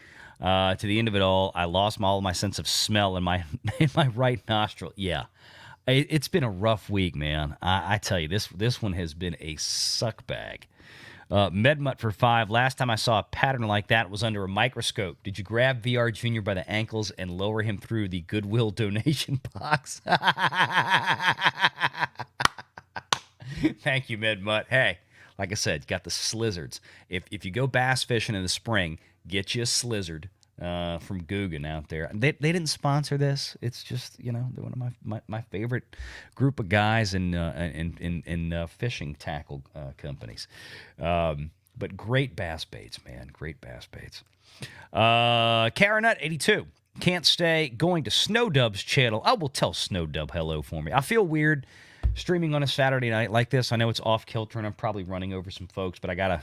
S1: To the end of it all, I lost all my sense of smell in my right nostril. Yeah. It's been a rough week, man. I tell you, this one has been a suck bag. Medmut for 5. Last time I saw a pattern like that was under a microscope. Did you grab VR Junior by the ankles and lower him through the Goodwill donation box? Thank you, Medmut. Hey, like I said, you got the slizzards. If you go bass fishing in the spring, get you a slizzard from Guggen out there. They didn't sponsor this. It's just, they're one of my favorite group of guys in fishing tackle companies. But great bass baits, man. Great bass baits. Karanut 82. Can't stay. Going to Snowdub's channel. I will tell Snowdub hello for me. I feel weird streaming on a Saturday night like this. I know it's off kilter and I'm probably running over some folks, but I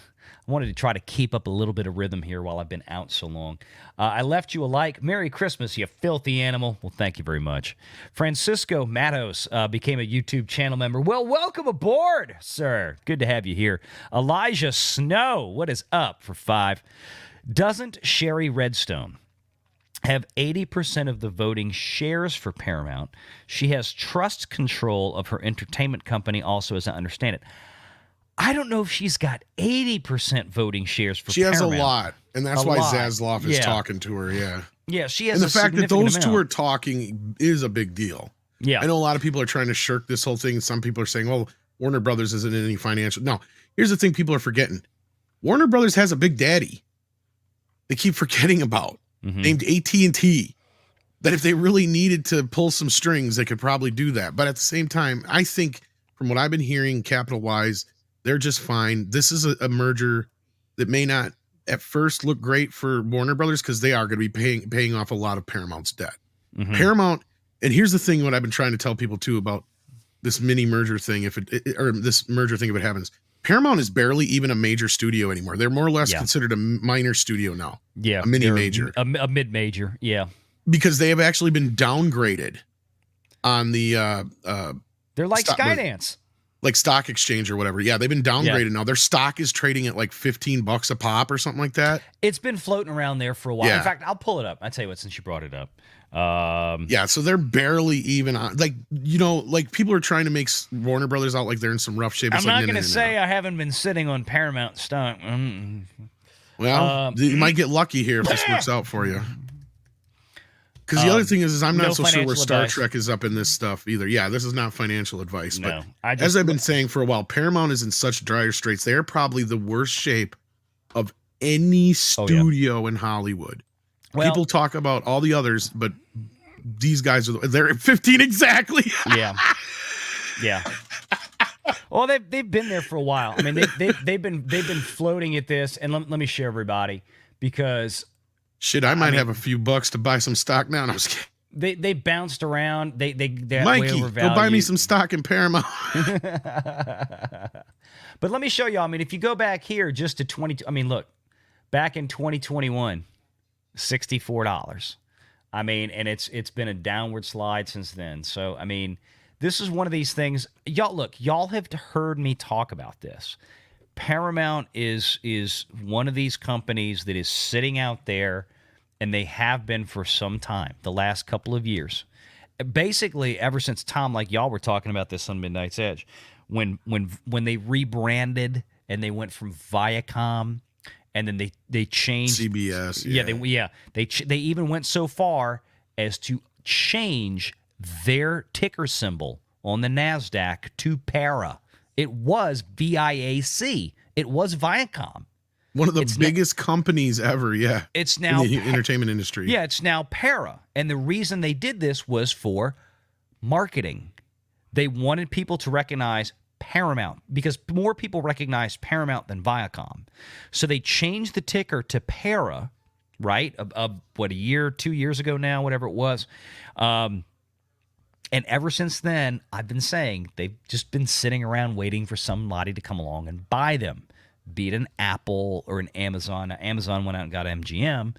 S1: wanted to try to keep up a little bit of rhythm here while I've been out so long. I left you a like. Merry Christmas, you filthy animal. Well, thank you very much. Francisco Matos became a YouTube channel member. Well, welcome aboard, sir. Good to have you here. Elijah Snow, what is up for 5? Doesn't Sherry Redstone have 80% of the voting shares for Paramount? She has trust control of her entertainment company also, as I understand it. I don't know if she's got 80% voting shares for Paramount.
S2: She has a lot, and that's why Zaslav is talking to her,
S1: Yeah, she has
S2: and the fact that those
S1: amount.
S2: two are talking is a big deal.
S1: Yeah.
S2: I know a lot of people are trying to shirk this whole thing. Some people are saying, well, Warner Brothers isn't in any financial. No, here's the thing people are forgetting. Warner Brothers has a big daddy they keep forgetting about. Named AT&T, that if they really needed to pull some strings, they could probably do that. But at the same time, I think from what I've been hearing capital-wise, they're just fine. This is a merger that may not at first look great for Warner Brothers because they are going to be paying off a lot of Paramount's debt.
S1: Mm-hmm.
S2: Paramount, and here's the thing: what I've been trying to tell people too about this mini merger thing, if this merger thing, if it happens, Paramount is barely even a major studio anymore. They're more or less considered a minor studio now.
S1: Yeah,
S2: a mini major,
S1: a mid major. Yeah,
S2: because they have actually been downgraded on the
S1: they're like Skydance,
S2: like stock exchange or whatever. Yeah, they've been downgraded now. Their stock is trading at like $15 a pop or something like that.
S1: It's been floating around there for a while. In fact, I'll pull it up. I'll tell you what, since you brought it up.
S2: So they're barely even on, like, like people are trying to make Warner Brothers out like they're in some rough shape.
S1: I'm not going to say I haven't been sitting on Paramount stock.
S2: Well, you might get lucky here if this works out for you. Because the other thing is I'm not so sure where Star Trek is up in this stuff either. Yeah, this is not financial advice. But as I've been saying for a while, Paramount is in such dire straits. They're probably the worst shape of any studio in Hollywood. Well, people talk about all the others, but these guys they're at 15 exactly.
S1: Yeah. Well, they've been there for a while. I mean, they've been floating at this, and let me share everybody because
S2: I might have a few bucks to buy some stock now. No, I was kidding.
S1: They bounced around. They're
S2: Mikey,
S1: way overvalued.
S2: Go buy me some stock in Paramount.
S1: But let me show you. I mean, if you go back here just to 20, I mean, look, back in 2021. $64. I mean, and it's been a downward slide since then. So, I mean, this is one of these things. Y'all have heard me talk about this. Paramount is one of these companies that is sitting out there, and they have been for some time, the last couple of years. Basically, ever since Tom, like y'all were talking about this on Midnight's Edge, when they rebranded and they went from Viacom. And then they changed
S2: CBS.
S1: They even went so far as to change their ticker symbol on the NASDAQ to PARA. It was VIAC. It was Viacom.
S2: One of the biggest companies ever. Yeah,
S1: it's now
S2: in the entertainment industry.
S1: Yeah, it's now PARA, and the reason they did this was for marketing. They wanted people to recognize Paramount because more people recognize Paramount than Viacom. So they changed the ticker to PARA, right? What, a year, 2 years ago now, whatever it was. And ever since then, I've been saying they've just been sitting around waiting for somebody to come along and buy them, be it an Apple or an Amazon. Now, Amazon went out and got MGM,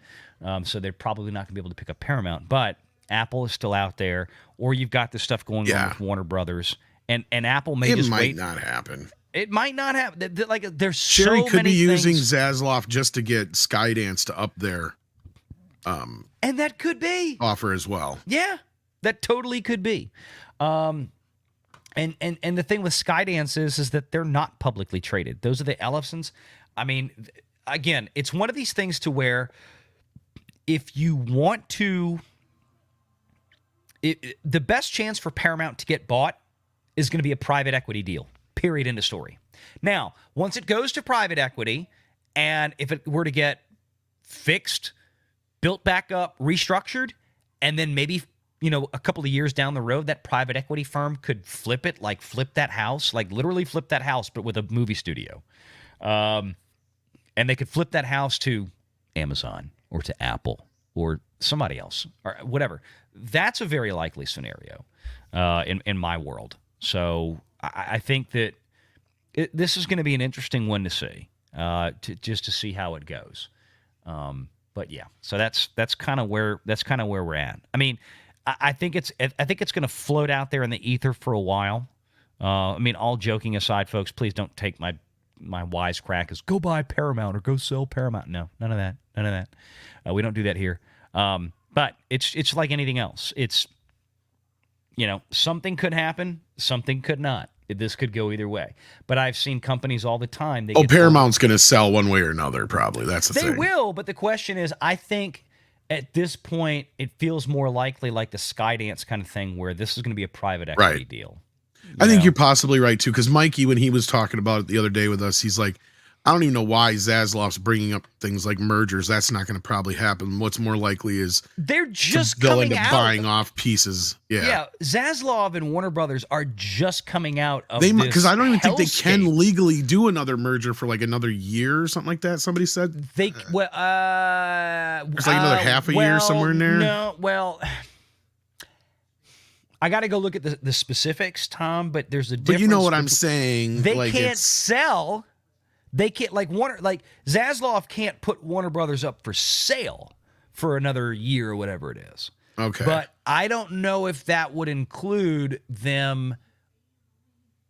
S1: so they're probably not going to be able to pick up Paramount. But Apple is still out there, or you've got this stuff going on with Warner Brothers. And Apple may just wait.
S2: It might not happen.
S1: It might not happen. Like, there's
S2: Sherry
S1: so
S2: could
S1: many
S2: be using
S1: things.
S2: Zaslav just to get Skydance to up their
S1: And that could be
S2: offer as well.
S1: Yeah, that totally could be. And the thing with Skydance is that they're not publicly traded. Those are the Ellisons. I mean, again, it's one of these things to where if you want to, the best chance for Paramount to get bought is going to be a private equity deal, period, end of story. Now, once it goes to private equity, and if it were to get fixed, built back up, restructured, and then maybe, a couple of years down the road, that private equity firm could flip it, like flip that house, like literally flip that house, but with a movie studio. And they could flip that house to Amazon or to Apple or somebody else or whatever. That's a very likely scenario in my world. So I think that this is going to be an interesting one to see, just to see how it goes. But yeah, so that's kind of where we're at. I mean, I think it's going to float out there in the ether for a while. I mean, all joking aside, folks, please don't take my wisecrack as go buy Paramount or go sell Paramount. No, none of that. We don't do that here. But it's like anything else. It's, something could happen, something could not. This could go either way. But I've seen companies all the time.
S2: Paramount's going to sell one way or another, probably. That's the thing.
S1: They will, but the question is, I think at this point, it feels more likely like the Skydance kind of thing where this is going to be a private equity deal.
S2: I think you're possibly right, too, because Mikey, when he was talking about it the other day with us, he's like, I don't even know why Zaslav's bringing up things like mergers. That's not going to probably happen. What's more likely is
S1: they're just
S2: they'll
S1: coming
S2: end up
S1: out.
S2: buying off pieces.
S1: Yeah, Zaslav and Warner Brothers are just coming out of
S2: they
S1: this
S2: because I don't even think they
S1: hellscape.
S2: can legally do another merger for like another year or something like that. Somebody said
S1: They
S2: it's like another half a year
S1: well,
S2: somewhere in there.
S1: No, well, I got to go look at the specifics, Tom. But there's a difference.
S2: But you know what I'm saying?
S1: They
S2: like
S1: can't sell. They can't like Zaslav can't put Warner Brothers up for sale for another year or whatever it is.
S2: Okay.
S1: But I don't know if that would include them.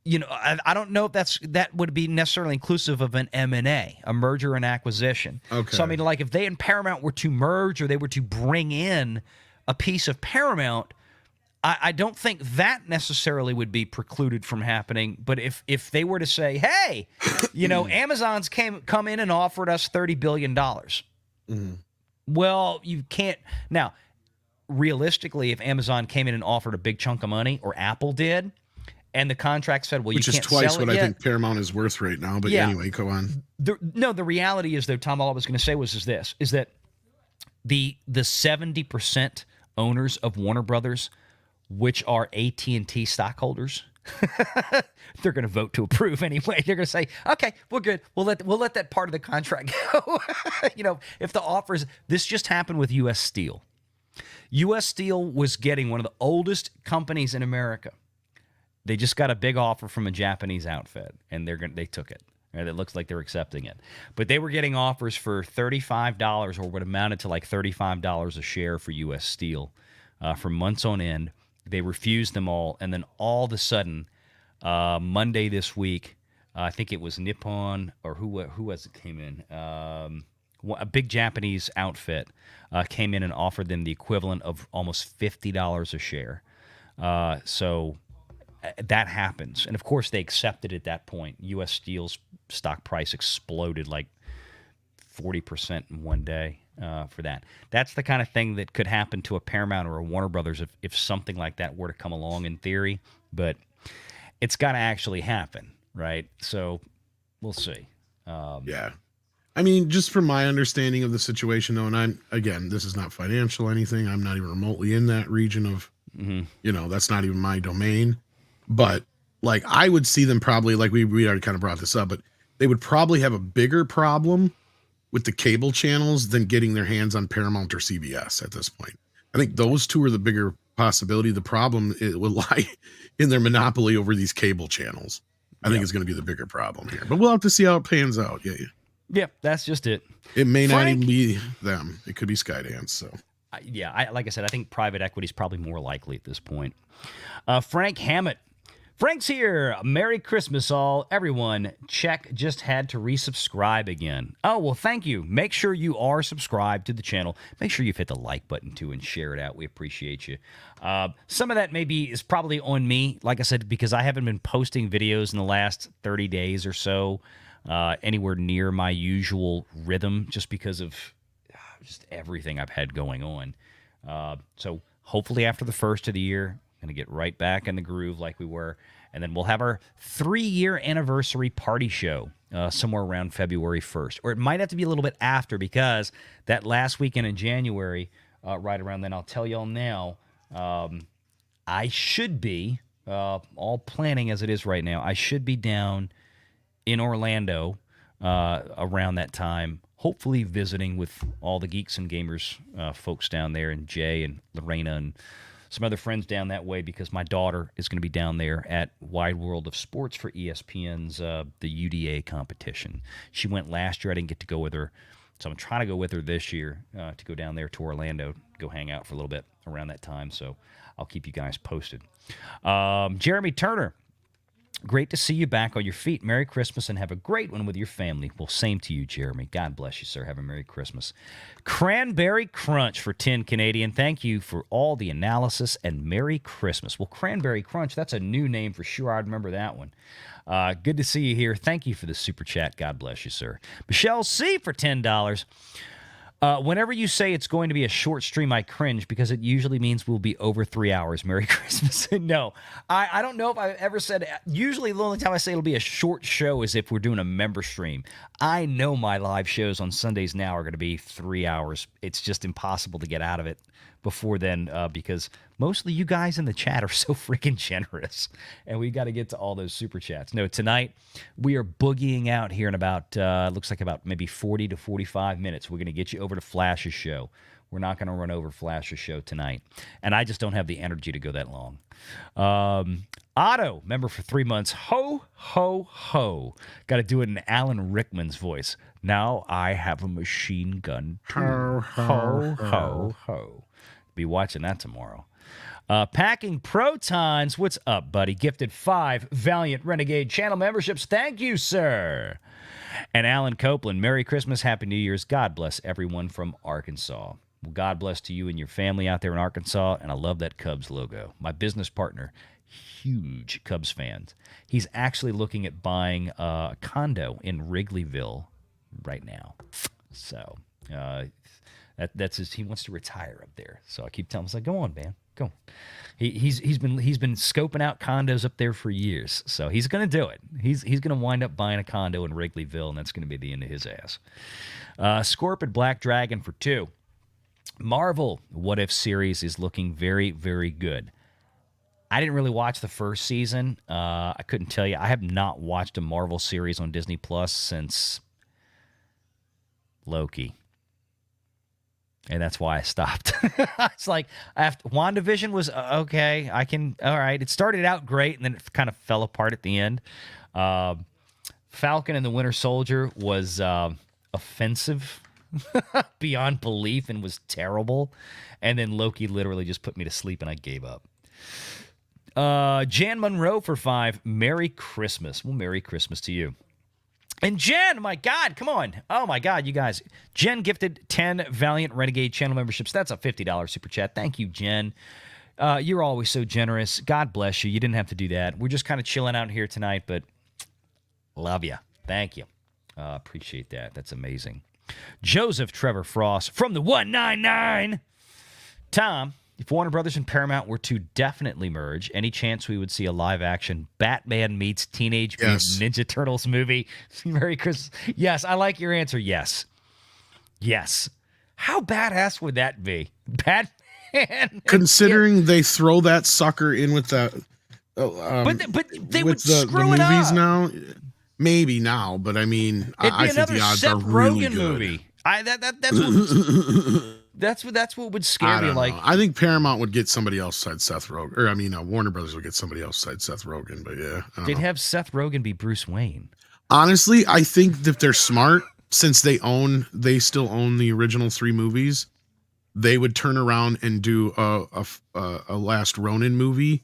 S1: You know, I don't know if that would be necessarily inclusive of an M&A, a merger and acquisition.
S2: Okay.
S1: So I mean, like if they and Paramount were to merge or they were to bring in a piece of Paramount, I don't think that necessarily would be precluded from happening. But if they were to say, hey, you know, Amazon's come in and offered us $30 billion. Well, you can't. Now, realistically, if Amazon came in and offered a big chunk of money, or Apple did, and the contract said, well,
S2: which
S1: you
S2: is
S1: can't
S2: twice
S1: sell it
S2: what
S1: yet.
S2: I think Paramount is worth right now. But anyway, go on.
S1: The reality is, though, Tom, all I was going to say is that the 70% owners of Warner Brothers, which are AT&T stockholders, they're going to vote to approve anyway. They're going to say, okay, we're good. We'll let that part of the contract go. You know, if the offers, this just happened with U.S. Steel. U.S. Steel was getting one of the oldest companies in America. They just got a big offer from a Japanese outfit, and they took it. Right? It looks like they're accepting it. But they were getting offers for $35 or what amounted to like $35 a share for U.S. Steel for months on end. They refused them all, and then all of a sudden, Monday this week, I think it was Nippon or who was it came in? A big Japanese outfit came in and offered them the equivalent of almost $50 a share. So that happens, and of course they accepted at that point. U.S. Steel's stock price exploded like 40% in one day. For that. That's the kind of thing that could happen to a Paramount or a Warner Brothers if something like that were to come along in theory, but it's got to actually happen, right? So we'll see.
S2: Yeah. I mean, just from my understanding of the situation, though, and this is not financial or anything. I'm not even remotely in that region of, you know, that's not even my domain. But like, I would see them probably, like we already kind of brought this up, but they would probably have a bigger problem with the cable channels than getting their hands on Paramount or CBS at this point. I think those two are the bigger possibility. The problem will lie in their monopoly over these cable channels. I think it's going to be the bigger problem here. But we'll have to see how it pans out.
S1: Yeah, that's just it.
S2: It may not even be them. It could be Skydance. So
S1: like I said, I think private equity is probably more likely at this point. Frank Hammett. Frank's here. Merry Christmas, all. Everyone, check just had to resubscribe again. Oh, well, thank you. Make sure you are subscribed to the channel. Make sure you've hit the like button, too, and share it out. We appreciate you. Some of that is probably on me, like I said, because I haven't been posting videos in the last 30 days or so, anywhere near my usual rhythm, just because of just everything I've had going on. So hopefully after the first of the year, going to get right back in the groove like we were. And then we'll have our 3-year anniversary party show somewhere around February 1st. Or it might have to be a little bit after, because that last weekend in January, right around then, I'll tell y'all now, I should be, all planning as it is right now, I should be down in Orlando around that time, hopefully visiting with all the Geeks and Gamers folks down there, and Jay and Lorena and some other friends down that way, because my daughter is going to be down there at Wide World of Sports for ESPN's the UDA competition. She went last year. I didn't get to go with her, so I'm trying to go with her this year to go down there to Orlando, go hang out for a little bit around that time. So I'll keep you guys posted. Jeremy Turner. Great to see you back on your feet. Merry Christmas and have a great one with your family. Well, same to you, Jeremy. God bless you, sir. Have a Merry Christmas. Cranberry Crunch for 10 Canadian. Thank you for all the analysis and Merry Christmas. Well, Cranberry Crunch, that's a new name for sure. I remember that one. Good to see you here. Thank you for the super chat. God bless you, sir. Michelle C. for $10. Whenever you say it's going to be a short stream, I cringe because it usually means we'll be over 3 hours. Merry Christmas. No, I don't know if I've ever said. Usually, the only time I say it'll be a short show is if we're doing a member stream. I know my live shows on Sundays now are going to be 3 hours. It's just impossible to get out of it before then because mostly you guys in the chat are so freaking generous, and we got to get to all those super chats. No, tonight we are boogieing out here in about looks like about maybe 40 to 45 minutes. We're going to get you over to Flash's show. We're not going to run over Flash's show tonight, and I just don't have the energy to go that long. Otto, member for 3 months. Ho, ho, ho. Got to do it in Alan Rickman's voice. Now I have a machine gun too. Ho, ho, ho, ho. Be watching that tomorrow. Packing Protons, what's up, buddy? Gifted 5 Valiant Renegade channel memberships. Thank you, sir. And Alan Copeland, Merry Christmas, Happy New Year's. God bless everyone from Arkansas. Well, God bless to you and your family out there in Arkansas, and I love that Cubs logo. My business partner, huge Cubs fan. He's actually looking at buying a condo in Wrigleyville right now. So, that's his. He wants to retire up there. So I keep telling him, go on, man, go. He's been scoping out condos up there for years. So he's gonna do it. He's gonna wind up buying a condo in Wrigleyville, and that's gonna be the end of his ass. Scorpid Black Dragon for 2. Marvel What If series is looking very, very good. I didn't really watch the first season. I couldn't tell you. I have not watched a Marvel series on Disney Plus since Loki. And that's why I stopped. It's like, WandaVision was okay. All right. It started out great, and then it kind of fell apart at the end. Falcon and the Winter Soldier was offensive beyond belief and was terrible. And then Loki literally just put me to sleep, and I gave up. Jan Monroe for 5. Merry Christmas. Well, Merry Christmas to you. And Jen, my God, come on. Oh, my God, you guys. Jen gifted 10 Valiant Renegade channel memberships. That's a $50 super chat. Thank you, Jen. You're always so generous. God bless you. You didn't have to do that. We're just kind of chilling out here tonight, but love you. Thank you. Appreciate that. That's amazing. Joseph Trevor Frost from the 199. Tom, if Warner Brothers and Paramount were to definitely merge, any chance we would see a live-action Batman meets Teenage Mutant Ninja Turtles movie? Merry Christmas. Yes, I like your answer. Yes. Yes. How badass would that be? Batman.
S2: Considering they throw that sucker in with that.
S1: But they would
S2: the
S1: screw it
S2: movies
S1: up.
S2: Now. Maybe now, but I mean, I think the odds
S1: Seth
S2: are really
S1: Rogen
S2: good.
S1: Movie. That's what would scare me. Like,
S2: I think Paramount would get somebody else besides Seth Rogen, or I mean, Warner Brothers would get somebody else besides Seth Rogen. But yeah,
S1: they'd have Seth Rogen be Bruce Wayne.
S2: Honestly, I think that they're smart, since they still own the original 3 movies. They would turn around and do a Last Ronin movie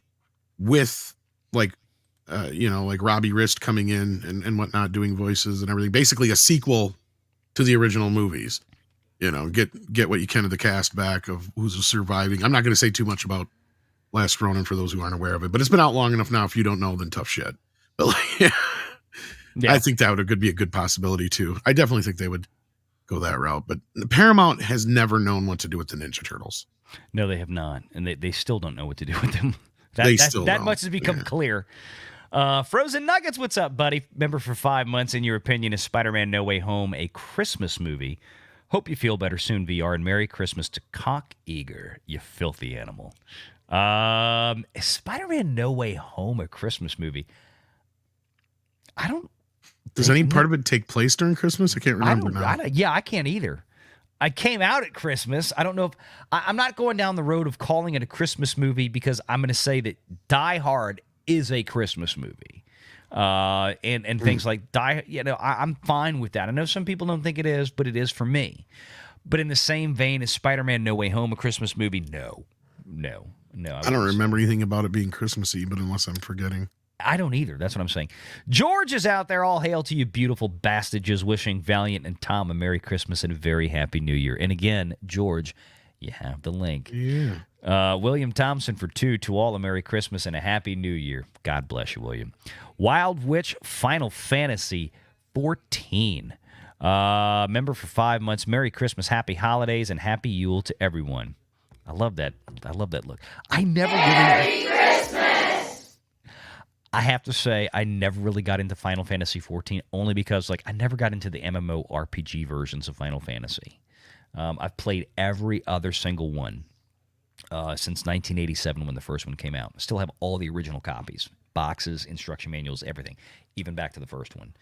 S2: with like Robbie Rist coming in and whatnot, doing voices and everything. Basically a sequel to the original movies. Get what you can of the cast back of who's surviving. I'm not going to say too much about Last Ronin for those who aren't aware of it, but it's been out long enough now. If you don't know, then tough shit. But yeah. I think that would be a good possibility too. I definitely think they would go that route, but Paramount has never known what to do with the Ninja Turtles.
S1: No, they have not. And they still don't know what to do with them. That much has become clear. Frozen Nuggets, what's up, buddy? Member for 5 months. In your opinion, is Spider-Man No Way Home a Christmas movie? Hope you feel better soon, VR, and Merry Christmas to Cock Eager, you filthy animal. Is Spider-Man No Way Home a Christmas movie?
S2: Does any part of it take place during Christmas? I can't remember now.
S1: I can't either. I came out at Christmas. I don't know if I'm not going down the road of calling it a Christmas movie, because I'm going to say that Die Hard is a Christmas movie. And things like I'm fine with that. I know some people don't think it is, but it is for me. But in the same vein as Spider-Man No Way Home a Christmas movie? No.
S2: I don't remember anything about it being Christmassy, but unless I'm forgetting.
S1: I don't either. That's what I'm saying. George is out there. All hail to you, beautiful bastages, wishing Valiant and Tom a Merry Christmas and a very Happy New Year. And again, George, you have the link.
S2: Yeah.
S1: William Thompson for 2, to all a Merry Christmas and a Happy New Year. God bless you, William. Wild Witch Final Fantasy 14. Member for 5 months. Merry Christmas, Happy Holidays, and Happy Yule to everyone. I love that. I love that look. Merry Christmas! I have to say, I never really got into Final Fantasy XIV, only because I never got into the MMORPG versions of Final Fantasy. I've played every other single one since 1987 when the first one came out. I still have all the original copies. Boxes, instruction manuals, everything, even back to the first one.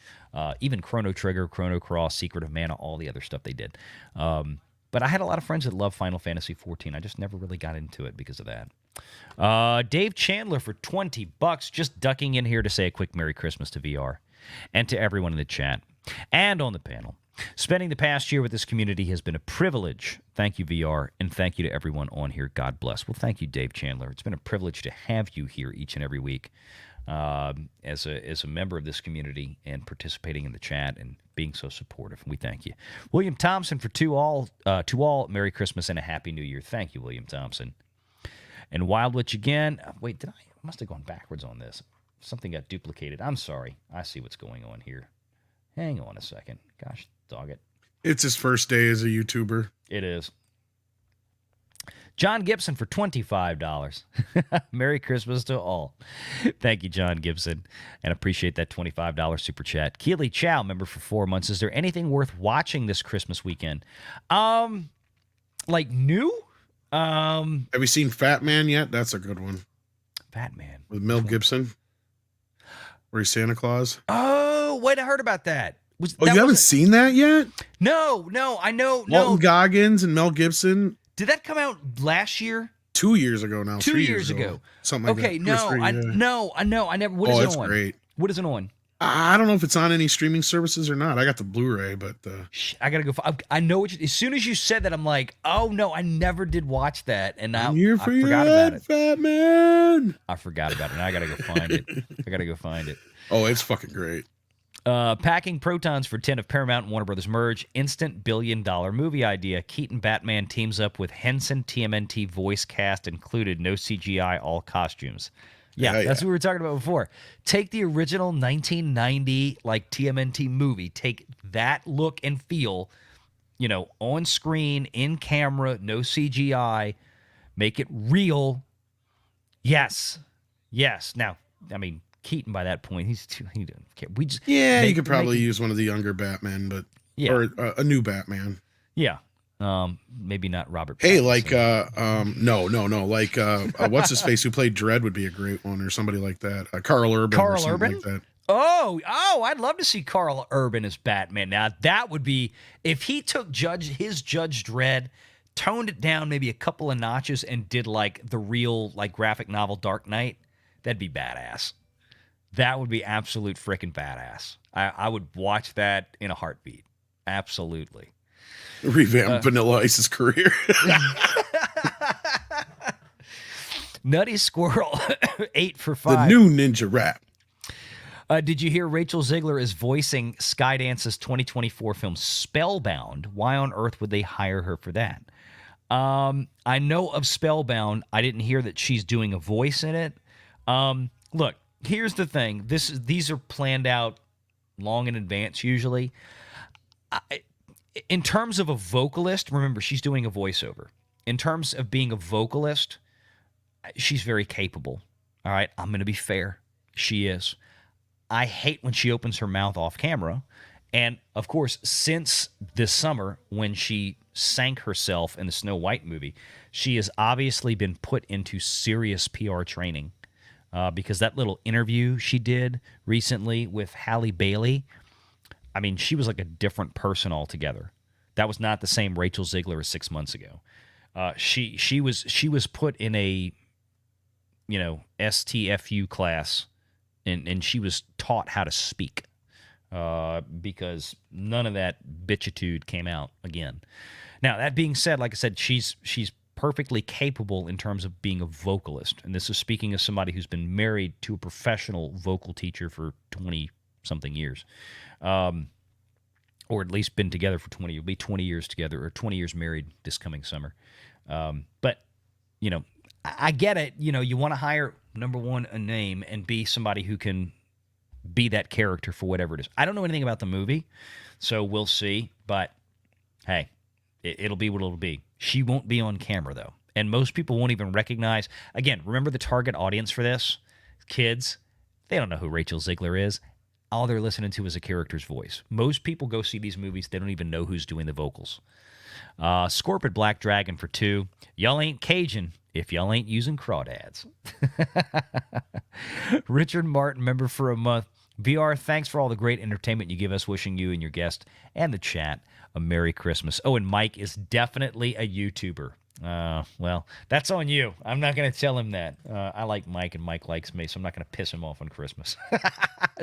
S1: Even Chrono Trigger, Chrono Cross, Secret of Mana, all the other stuff they did. But I had a lot of friends that loved Final Fantasy XIV. I just never really got into it because of that. Dave Chandler for $20, just ducking in here to say a quick Merry Christmas to VR and to everyone in the chat and on the panel. Spending the past year with this community has been a privilege. Thank you, VR, and thank you to everyone on here. God bless. Well, thank you, Dave Chandler. It's been a privilege to have you here each and every week as a member of this community and participating in the chat and being so supportive. We thank you. William Thompson for to all, Merry Christmas and a Happy New Year. Thank you, William Thompson. And Wild Witch again. Wait, I must have gone backwards on this. Something got duplicated. I'm sorry. I see what's going on here. Hang on a second. Gosh, dog it.
S2: It's his first day as a YouTuber.
S1: It is. John Gibson for $25. Merry Christmas to all. Thank you, John Gibson, and appreciate that $25 super chat. Keely Chow, member for 4 months. Is there anything worth watching this Christmas weekend? Like new?
S2: Have you seen Fat Man yet? That's a good one.
S1: Fat Man.
S2: With Mel Gibson. Where he's Santa Claus.
S1: Oh, wait, I heard about that.
S2: You haven't seen that yet?
S1: No, I know.
S2: Walton Goggins and Mel Gibson.
S1: Did that come out last year?
S2: 2 years ago now.
S1: 2 years ago.
S2: Something like that.
S1: Okay, I never. What is it on?
S2: It's great.
S1: What is it on?
S2: I don't know if it's on any streaming services or not. I got the Blu-ray, but
S1: I gotta go. I know as soon as you said that, I'm like, oh no, I never did watch that, and I forgot about it.
S2: Fat Man.
S1: I forgot about it. And I gotta go find it.
S2: Oh, it's fucking great.
S1: Packing protons for 10 of Paramount and Warner Brothers merge. Instant billion-dollar movie idea. Keaton Batman teams up with Henson TMNT voice cast included. No CGI, all costumes. Yeah, that's what we were talking about before. Take the original 1990 TMNT movie. Take that look and feel, on screen, in camera, no CGI. Make it real. Yes. Now, I mean, Keaton by that point, he doesn't care.
S2: You could probably use one of the younger Batman, but or a new Batman.
S1: Yeah. Maybe not Robert
S2: Pattinson. No. What's his face who played Dredd would be a great one, or somebody like that. Carl Urban. Like that.
S1: Oh, I'd love to see Carl Urban as Batman. Now that would be if he took his Judge Dredd, toned it down maybe a couple of notches, and did the real graphic novel Dark Knight. That'd be badass. That would be absolute freaking badass. I would watch that in a heartbeat. Absolutely.
S2: Revamp Vanilla Ice's career.
S1: Nutty Squirrel, 8 for 5.
S2: The new Ninja Rap.
S1: Did you hear Rachel Ziegler is voicing Skydance's 2024 film Spellbound? Why on earth would they hire her for that? I know of Spellbound. I didn't hear that she's doing a voice in it. Look, here's the thing. These are planned out long in advance usually. In terms of a vocalist, remember, she's doing a voiceover. In terms of being a vocalist, she's very capable. All right, I'm going to be fair. She is. I hate when she opens her mouth off camera. And, of course, since this summer when she sank herself in the Snow White movie, she has obviously been put into serious PR training because that little interview she did recently with Halle Bailey, I mean, she was like a different person altogether. That was not the same Rachel Ziegler as 6 months ago. She was put in a STFU class, and she was taught how to speak because none of that bitchitude came out again. Now that being said, like I said, she's perfectly capable in terms of being a vocalist, and this is speaking as somebody who's been married to a professional vocal teacher for 20-something years. Or at least been together for 20, it'll be 20 years together, or 20 years married this coming summer. But, I get it. You want to hire, number one, a name, and B, somebody who can be that character for whatever it is. I don't know anything about the movie, so we'll see. But hey, it'll be what it'll be. She won't be on camera, though. And most people won't even recognize. Again, remember the target audience for this? Kids. They don't know who Rachel Ziegler is. All they're listening to is a character's voice. Most people go see these movies. They don't even know who's doing the vocals. Scorpid Black Dragon for 2. Y'all ain't Cajun if y'all ain't using crawdads. Richard Martin, member for a month. VR, thanks for all the great entertainment you give us. Wishing you and your guest and the chat a Merry Christmas. Oh, and Mike is definitely a YouTuber. Well, that's on you. I'm not going to tell him that. I like Mike and Mike likes me, so I'm not going to piss him off on Christmas.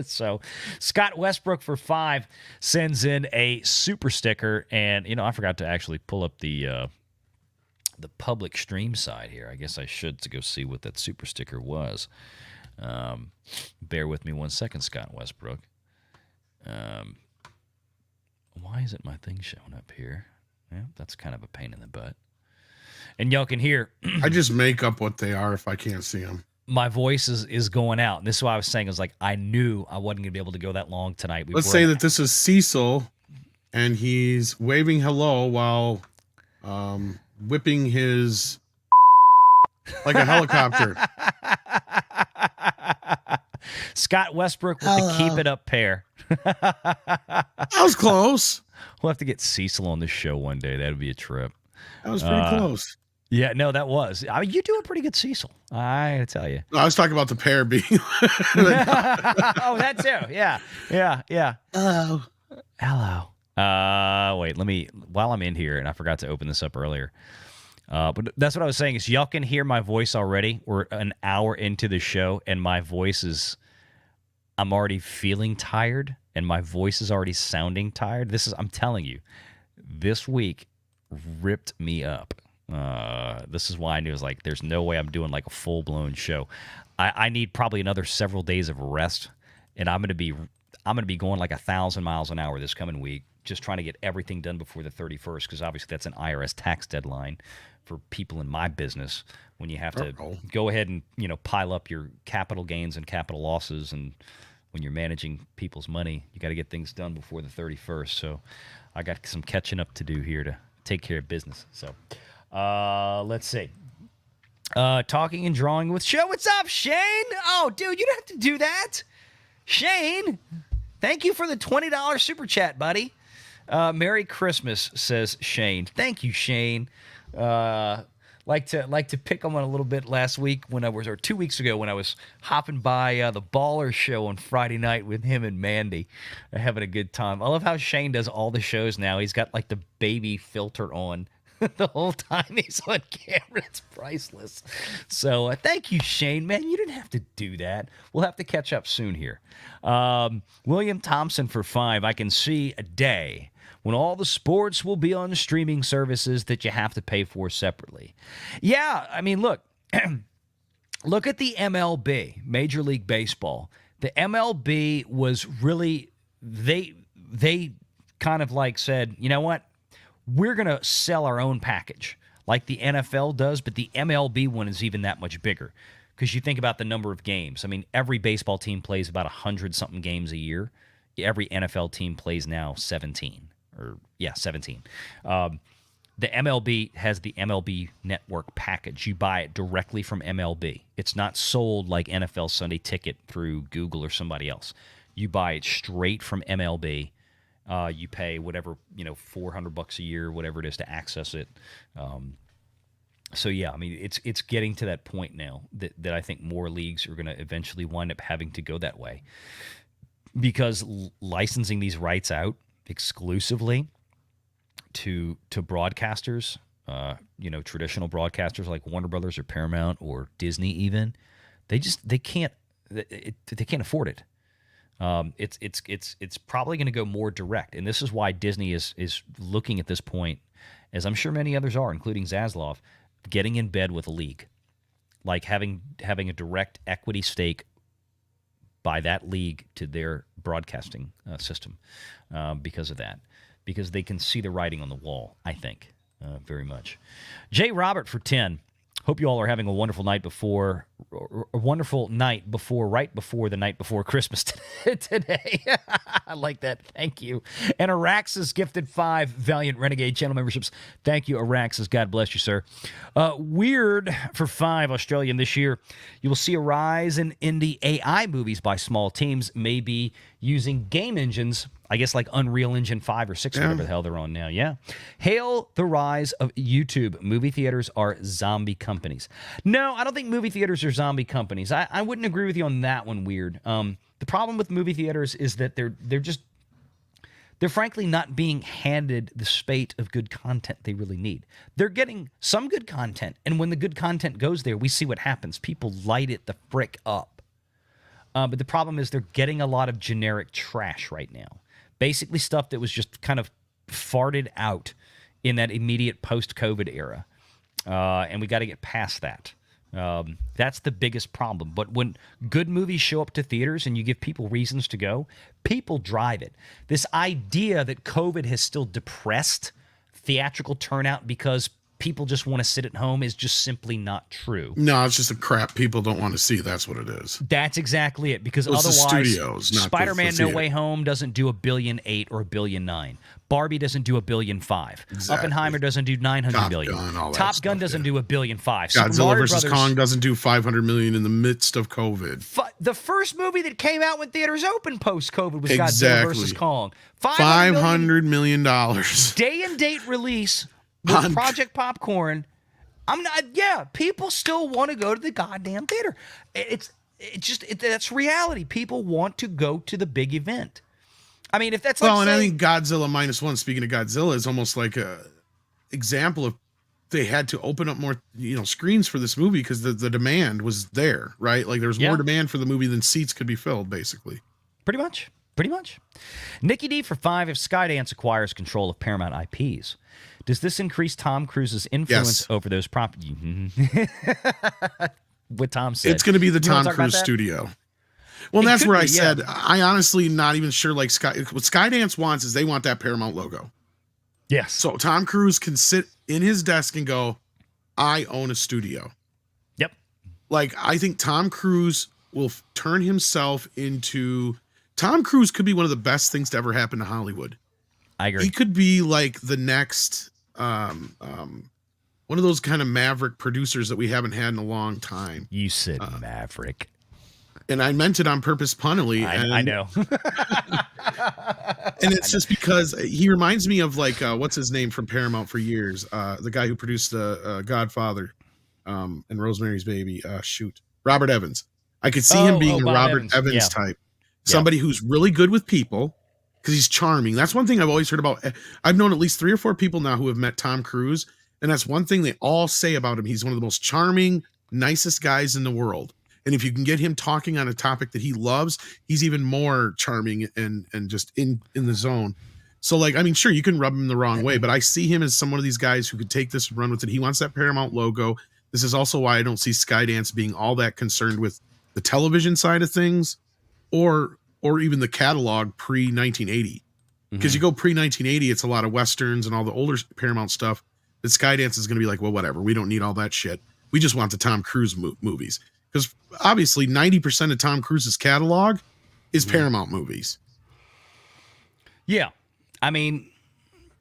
S1: So Scott Westbrook for 5 sends in a super sticker. And, I forgot to actually pull up the public stream side here. I guess I should to go see what that super sticker was. Bear with me 1 second, Scott Westbrook. Why isn't my thing showing up here? Yeah, that's kind of a pain in the butt. And y'all can hear.
S2: I just make up what they are if I can't see them.
S1: My voice is going out. And this is what I was saying. I was like, I knew I wasn't going to be able to go that long tonight.
S2: Let's say that this is Cecil, and he's waving hello while whipping his like a helicopter.
S1: Scott Westbrook with the Keep It Up pair.
S2: That was close.
S1: We'll have to get Cecil on this show one day. That would be a trip.
S2: That was pretty close.
S1: Yeah, no, that was. I mean, you do a pretty good Cecil. I gotta tell you.
S2: No, I was talking about the pair being.
S1: Oh, that too. Yeah. Hello. Wait, let me. While I'm in here, and I forgot to open this up earlier. But that's what I was saying is y'all can hear my voice already. We're an hour into the show, and my voice is. I'm already feeling tired, and my voice is already sounding tired. I'm telling you, this week ripped me up. This is why I knew it was like, there's no way I'm doing like a full-blown show. I need probably another several days of rest, and I'm gonna be going like 1,000 miles an hour this coming week, just trying to get everything done before the 31st, because obviously that's an IRS tax deadline for people in my business when you have to go ahead and pile up your capital gains and capital losses, and when you're managing people's money, you got to get things done before the 31st. So I got some catching up to do here to take care of business. So let's see. Talking and drawing with Show. What's up, Shane? Oh, dude, you don't have to do that. Shane, thank you for the $20 super chat, buddy. Merry Christmas, says Shane. Thank you, Shane. Like to pick on one a little bit last week or 2 weeks ago when I was hopping by the Baller Show on Friday night with him and Mandy, having a good time. I love how Shane does all the shows now. He's got like the baby filter on the whole time he's on camera. It's priceless. So thank you, Shane. Man, you didn't have to do that. We'll have to catch up soon here. William Thompson for 5. I can see a day when all the sports will be on streaming services that you have to pay for separately. Yeah, I mean, look. Look at the MLB, Major League Baseball. The MLB was really, they kind of like said, you know what? We're going to sell our own package like the NFL does, but the MLB one is even that much bigger because you think about the number of games. I mean, every baseball team plays about 100-something games a year. Every NFL team plays now 17. 17. The MLB has the MLB Network package. You buy it directly from MLB. It's not sold like NFL Sunday Ticket through Google or somebody else. You buy it straight from MLB. You pay whatever, $400 a year, whatever it is to access it. So yeah, I mean, it's getting to that point now that I think more leagues are going to eventually wind up having to go that way, because licensing these rights out exclusively to broadcasters, traditional broadcasters like Warner Brothers or Paramount or Disney, even they can't afford it. It's probably going to go more direct, and this is why Disney is looking at this point, as I'm sure many others are, including Zaslav, getting in bed with a league, like having a direct equity stake by that league to their broadcasting system, because of that, because they can see the writing on the wall, I think, very much. Jay Robert for 10. Hope you all are having a wonderful night before, right before the night before Christmas today. I like that. Thank you. And Araxis gifted 5 Valliant Renegade channel memberships. Thank you, Araxis. God bless you, sir. Weird for 5 Australian this year. You will see a rise in indie AI movies by small teams, maybe using game engines, I guess like Unreal Engine 5 or 6, whatever the hell they're on now. Yeah. Hail the rise of YouTube. Movie theaters are zombie companies. No, I don't think movie theaters are zombie companies. I wouldn't agree with you on that one, Weird. The problem with movie theaters is that they're frankly not being handed the spate of good content they really need. They're getting some good content, and when the good content goes there, we see what happens. People light it the frick up. But the problem is they're getting a lot of generic trash right now. Basically stuff that was just kind of farted out in that immediate post-COVID era. And we got to get past that. That's the biggest problem. But when good movies show up to theaters and you give people reasons to go, people drive it. This idea that COVID has still depressed theatrical turnout because people just want to sit at home is just simply not true.
S2: No, it's just a crap people don't want to see. That's what it is.
S1: That's exactly it. Because
S2: it's
S1: otherwise,
S2: the studios, not
S1: Spider-Man
S2: the
S1: No Way Home doesn't do $1.8 billion or $1.9 billion. Barbie doesn't do $1.5 billion. Exactly. Oppenheimer doesn't do $900 million. Top Gun doesn't do $1.5 billion.
S2: Godzilla vs. Kong doesn't do $500 million in the midst of COVID.
S1: The first movie that came out when theaters opened post-COVID was Godzilla vs. Kong.
S2: $500 million.
S1: Day and date release with Project Popcorn. People still want to go to the goddamn theater. That's reality. People want to go to the big event. I mean, if that's like
S2: and I think Godzilla -1, speaking of Godzilla, is almost like a example of they had to open up more, screens for this movie because the demand was there, right? Like there was more demand for the movie than seats could be filled, basically.
S1: Pretty much. Nikki D for 5. If Skydance acquires control of Paramount IPs, does this increase Tom Cruise's influence over those properties? What Tom said.
S2: It's going to be the Tom Cruise studio. Well, that's where I said, I honestly not even sure, what Skydance wants is they want that Paramount logo.
S1: Yes.
S2: So Tom Cruise can sit in his desk and go, I own a studio.
S1: Yep.
S2: I think Tom Cruise will turn himself into... Tom Cruise could be one of the best things to ever happen to Hollywood.
S1: I agree.
S2: He could be like the next... one of those kind of maverick producers that we haven't had in a long time.
S1: You said maverick.
S2: And I meant it on purpose punnily.
S1: I know.
S2: And it's just because he reminds me of what's his name from Paramount for years? The guy who produced Godfather and Rosemary's Baby. Robert Evans. I could see him being a Robert Evans type. Somebody who's really good with people because he's charming. That's one thing I've always heard about. I've known at least 3 or 4 people now who have met Tom Cruise. And that's one thing they all say about him. He's one of the most charming, nicest guys in the world. And if you can get him talking on a topic that he loves, he's even more charming and just in the zone. So sure, you can rub him the wrong way, but I see him as one of these guys who could take this and run with it. He wants that Paramount logo. This is also why I don't see Skydance being all that concerned with the television side of things or even the catalog pre-1980. Because you go pre-1980, it's a lot of Westerns and all the older Paramount stuff. That Skydance is going to be like, well, whatever. We don't need all that shit. We just want the Tom Cruise movies. Because obviously 90% of Tom Cruise's catalog is Paramount movies.
S1: Yeah. I mean,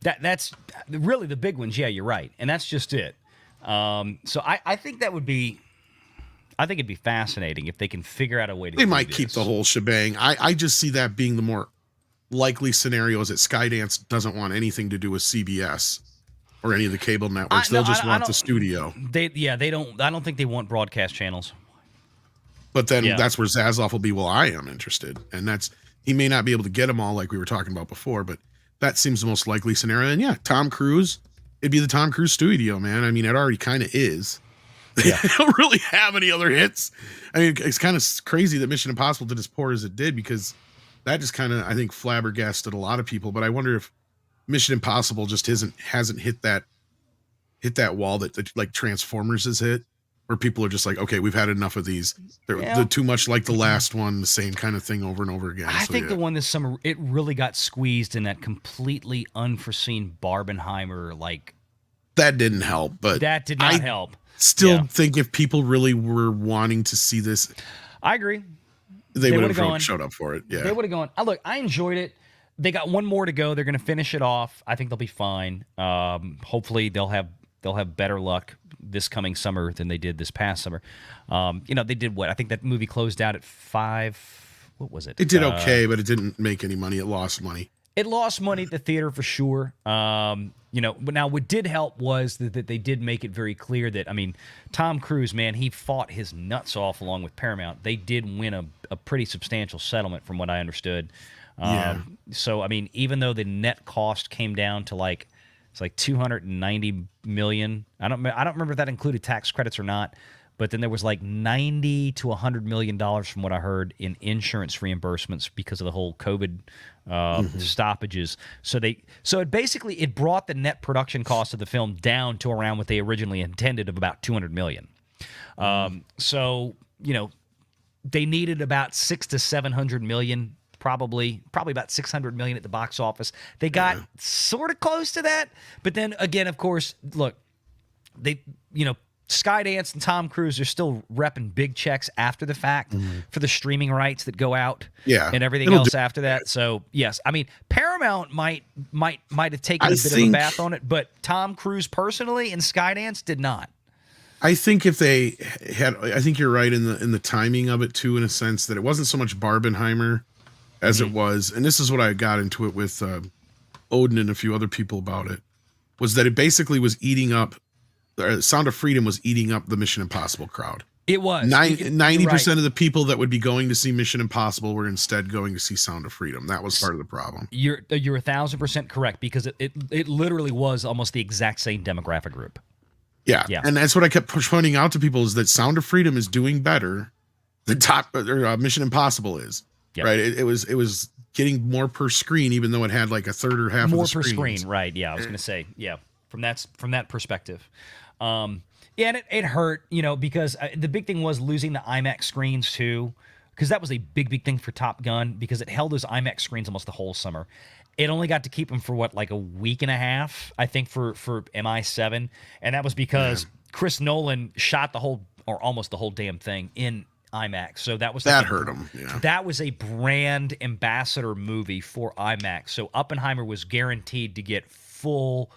S1: that's really the big ones. Yeah, you're right. And that's just it. So I think that would be... I think it'd be fascinating if they can figure out a way to.
S2: They might keep the whole shebang. I just see that being the more likely scenario is that Skydance doesn't want anything to do with CBS or any of the cable networks. They'll just want the studio.
S1: They don't. I don't think they want broadcast channels.
S2: But then that's where Zaslav will be. Well, I am interested, and he may not be able to get them all like we were talking about before, but that seems the most likely scenario. And Tom Cruise, it'd be the Tom Cruise studio, man. I mean, it already kind of is. They don't really have any other hits. I mean, it's kind of crazy that Mission Impossible did as poor as it did because that just kind of, I think, flabbergasted a lot of people. But I wonder if Mission Impossible just hasn't hit that wall that like Transformers has hit, where people are just like, okay, we've had enough of these. They're too much like the last one, the same kind of thing over and over again.
S1: I think the one this summer, it really got squeezed in that completely unforeseen Barbenheimer
S2: that didn't help. But
S1: that did not help.
S2: Still think if people really were wanting to see this,
S1: I agree.
S2: They would have showed up for it. Yeah,
S1: they would have gone. Look, I enjoyed it. They got one more to go. They're going to finish it off. I think they'll be fine. Hopefully, they'll have better luck this coming summer than they did this past summer. They did what? I think that movie closed out at 5. What was it?
S2: It did okay, but it didn't make any money. It lost money.
S1: It lost money at the theater for sure. But now what did help was that they did make it very clear that, I mean, Tom Cruise, man, he fought his nuts off along with Paramount. They did win a pretty substantial settlement from what I understood. So, I mean, even though the net cost came down to it's like $290 million. I don't remember if that included tax credits or not. But then there was like $90 to $100 million from what I heard in insurance reimbursements because of the whole COVID stoppages. So it basically brought the net production cost of the film down to around what they originally intended of about $200 million. They needed about $600 to $700 million. Probably about $600 million at the box office. They got sort of close to that, but then again, of course, look, Skydance and Tom Cruise are still repping big checks after the fact for the streaming rights that go out, and everything else after that. So yes, I mean Paramount might have taken a bit of a bath on it, but Tom Cruise personally and Skydance did not.
S2: I think if they had, I think you're right in the timing of it too, in a sense that it wasn't so much Barbenheimer as it was, and this is what I got into it with Odin and a few other people about it, was that it basically was eating up, Sound of Freedom was eating up the Mission Impossible crowd.
S1: It was.
S2: 90% of the people that would be going to see Mission Impossible were instead going to see Sound of Freedom. That was part of the problem.
S1: You're 1,000% correct, because it literally was almost the exact same demographic group.
S2: Yeah. And that's what I kept pointing out to people, is that Sound of Freedom is doing better than Mission Impossible is. Yep. Right. It was getting more per screen, even though it had like a third or half
S1: more
S2: of the screens.
S1: Per screen. Right. Yeah. I was going to say, from that perspective. And it hurt, because the big thing was losing the IMAX screens too, because that was a big thing for Top Gun, because it held those IMAX screens almost the whole summer. It only got to keep them for like a week and a half, I think, for MI7, and that was because Chris Nolan shot almost the whole damn thing in IMAX. So that hurt him. Yeah. That was a brand ambassador movie for IMAX. So Oppenheimer was guaranteed to get full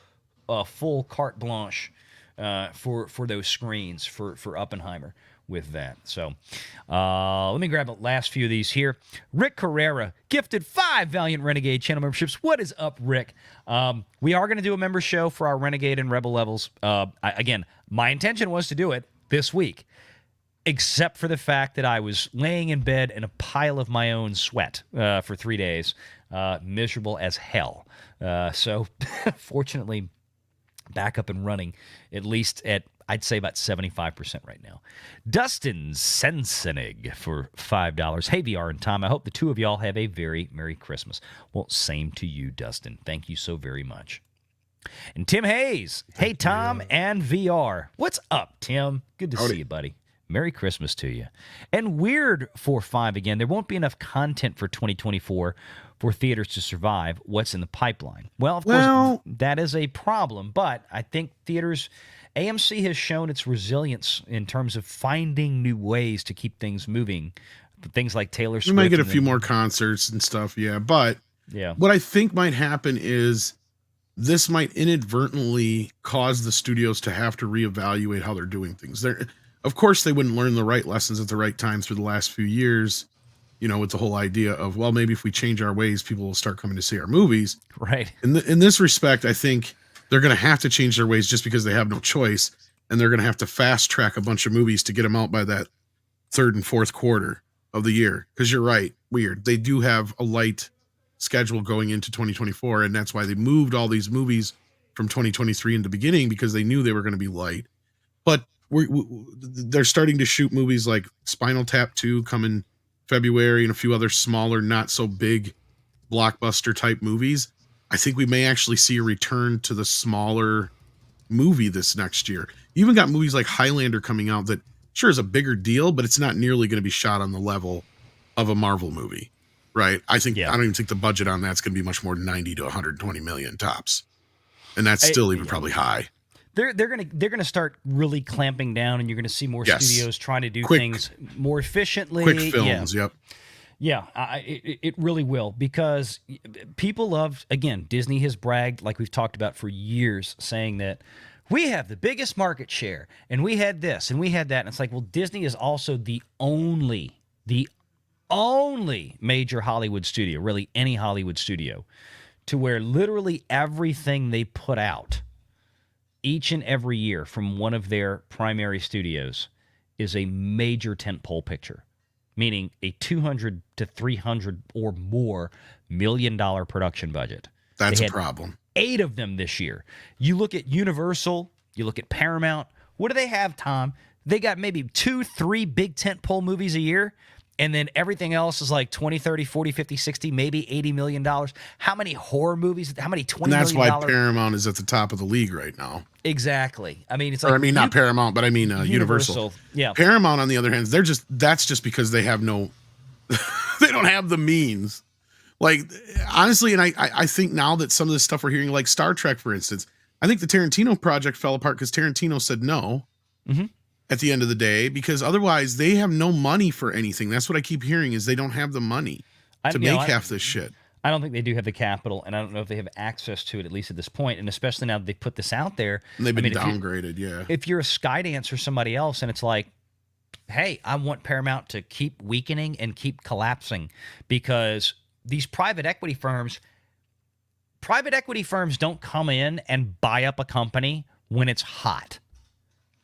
S1: carte blanche for those screens for Oppenheimer with that. So let me grab the last few of these here. Rick Carrera gifted 5 Valliant Renegade channel memberships. What is up, Rick? We are going to do a member show for our Renegade and Rebel levels. Again, my intention was to do it this week, except for the fact that I was laying in bed in a pile of my own sweat for 3 days, miserable as hell. So fortunately, back up and running, at least at, I'd say, about 75% right now. Dustin Sensenig for $5. Hey, VR and Tom, I hope the two of y'all have a very Merry Christmas. Well, same to you, Dustin. Thank you so very much. And Tim Hayes. Hey, Tom and VR. What's up, Tim? Good to see you, buddy. Merry Christmas to you. And Weird for 5 again. There won't be enough content for 2024 for theaters to survive. What's in the pipeline? Well, of course, that is a problem. But I think AMC has shown its resilience in terms of finding new ways to keep things moving. Things like Taylor Swift.
S2: We might get a few more concerts and stuff, But what I think might happen is this might inadvertently cause the studios to have to reevaluate how they're doing things. Of course, they wouldn't learn the right lessons at the right time through the last few years, with the whole idea of, well, maybe if we change our ways, people will start coming to see our movies.
S1: Right.
S2: In this respect, I think they're going to have to change their ways just because they have no choice, and they're going to have to fast track a bunch of movies to get them out by that third and fourth quarter of the year. Because you're right, Weird. They do have a light schedule going into 2024, and that's why they moved all these movies from 2023 in the beginning, because they knew they were going to be light. But they're starting to shoot movies like Spinal Tap 2 coming February, and a few other smaller, not so big blockbuster type movies. I think we may actually see a return to the smaller movie this next year. You even got movies like Highlander coming out that sure is a bigger deal, but it's not nearly going to be shot on the level of a Marvel movie, right? I don't even think the budget on that's going to be much more than 90 to 120 million tops. And that's still even probably high.
S1: they're gonna start really clamping down, and you're gonna see more
S2: Yes.
S1: studios trying to do
S2: Quick-
S1: things more efficiently.
S2: Quick films, yep.
S1: Yeah, it really will, because people love, again, Disney has bragged, like we've talked about for years, saying that we have the biggest market share, and we had this, and we had that. And it's like, well, Disney is also the only major Hollywood studio, really any Hollywood studio, to where literally everything they put out each and every year from one of their primary studios is a major tentpole picture, meaning a 200 to 300 or more $1 million production budget.
S2: That's
S1: They
S2: a
S1: had
S2: problem.
S1: 8 of them this year. You look at Universal, you look at Paramount. What do they have, Tom? They got maybe 2, 3 big tentpole movies a year, and then everything else is like 20, 30, 40, 50, 60, maybe $80 million. How many horror movies? How many $20
S2: And that's
S1: million?
S2: why Paramount is at the top of the league right now.
S1: Exactly. I mean, it's like,
S2: Or I mean, not Paramount, but I mean Universal.
S1: Yeah.
S2: Paramount, on the other hand, that's just because they have no, they don't have the means. Like, honestly, and I think now that some of this stuff we're hearing, like Star Trek, for instance, I think the Tarantino project fell apart because Tarantino said no at the end of the day, because otherwise they have no money for anything. That's what I keep hearing, is they don't have the money to make half this shit.
S1: I don't think they do have the capital, and I don't know if they have access to it, at least at this point, and especially now that they put this out there.
S2: And they've been downgraded, yeah.
S1: If you're a Skydance or somebody else, and it's like, hey, I want Paramount to keep weakening and keep collapsing, because these private equity firms don't come in and buy up a company when it's hot.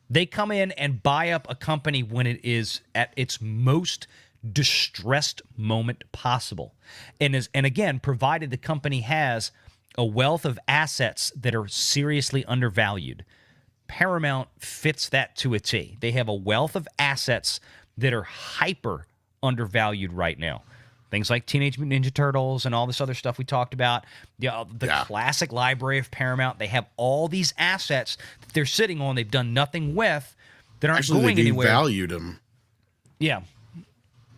S1: They come in and buy up a company when it is at its most distressed moment possible. And again, provided the company has a wealth of assets that are seriously undervalued. Paramount fits that to a T. They have a wealth of assets that are hyper undervalued right now. Things like Teenage Mutant Ninja Turtles and all this other stuff we talked about. The classic library of Paramount. They have all these assets that they're sitting on, they've done nothing with, that aren't going anywhere.
S2: They valued them.
S1: Yeah.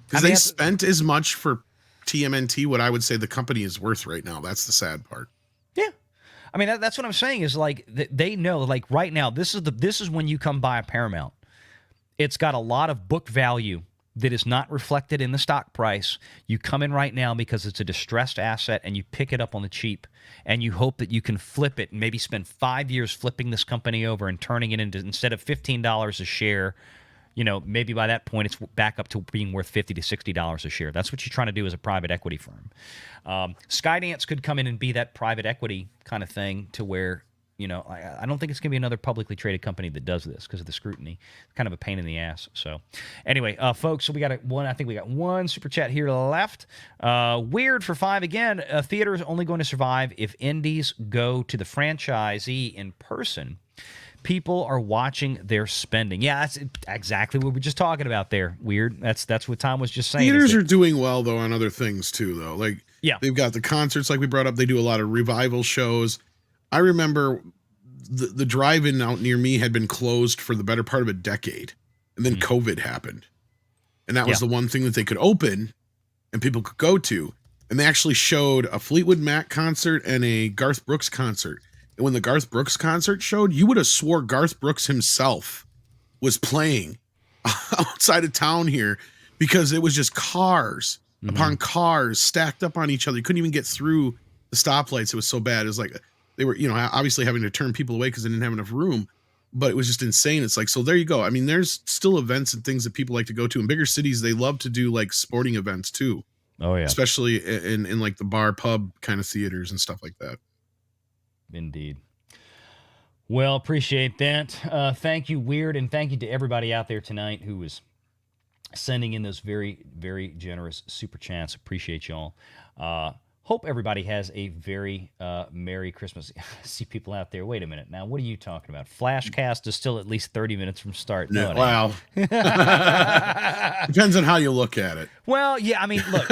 S2: Because they spent as much for TMNT, what I would say the company is worth right now. That's the sad part.
S1: Yeah. I mean, that's what I'm saying, is like, they know, like, right now, this is when you come buy a Paramount. It's got a lot of book value that is not reflected in the stock price. You come in right now because it's a distressed asset, and you pick it up on the cheap, and you hope that you can flip it and maybe spend 5 years flipping this company over and turning it into, instead of $15 a share, maybe by that point it's back up to being worth $50 to $60 a share. That's what you're trying to do as a private equity firm. Skydance could come in and be that private equity kind of thing, to where, I don't think it's going to be another publicly traded company that does this because of the scrutiny. It's kind of a pain in the ass. So anyway, folks, so I think we got one super chat here left. Weird for 5 again. Theater is only going to survive if indies go to the franchisee in person. People are watching their spending. Yeah, that's exactly what we're just talking about there. Weird. That's what Tom was just saying.
S2: Theaters are doing well, though, on other things, too, though. Like, they've got the concerts, like we brought up. They do a lot of revival shows. I remember the drive-in out near me had been closed for the better part of a decade. And then COVID happened. And that was the one thing that they could open and people could go to. And they actually showed a Fleetwood Mac concert and a Garth Brooks concert. And when the Garth Brooks concert showed, you would have swore Garth Brooks himself was playing outside of town here, because it was just cars upon cars stacked up on each other. You couldn't even get through the stoplights. It was so bad. It was like they were, obviously having to turn people away because they didn't have enough room, but it was just insane. It's like, so there you go. I mean, there's still events and things that people like to go to in bigger cities. They love to do like sporting events too.
S1: Oh yeah.
S2: Especially in like the bar pub kind of theaters and stuff like that.
S1: Indeed. Well, appreciate that. Thank you, Weird, and thank you to everybody out there tonight who was sending in those very, very generous super chats. Appreciate y'all. Hope everybody has a very Merry Christmas. I see people out there. Wait a minute. Now, what are you talking about? Flashcast is still at least 30 minutes from start.
S2: No, wow. Depends on how you look at it.
S1: Well, yeah, I mean, look,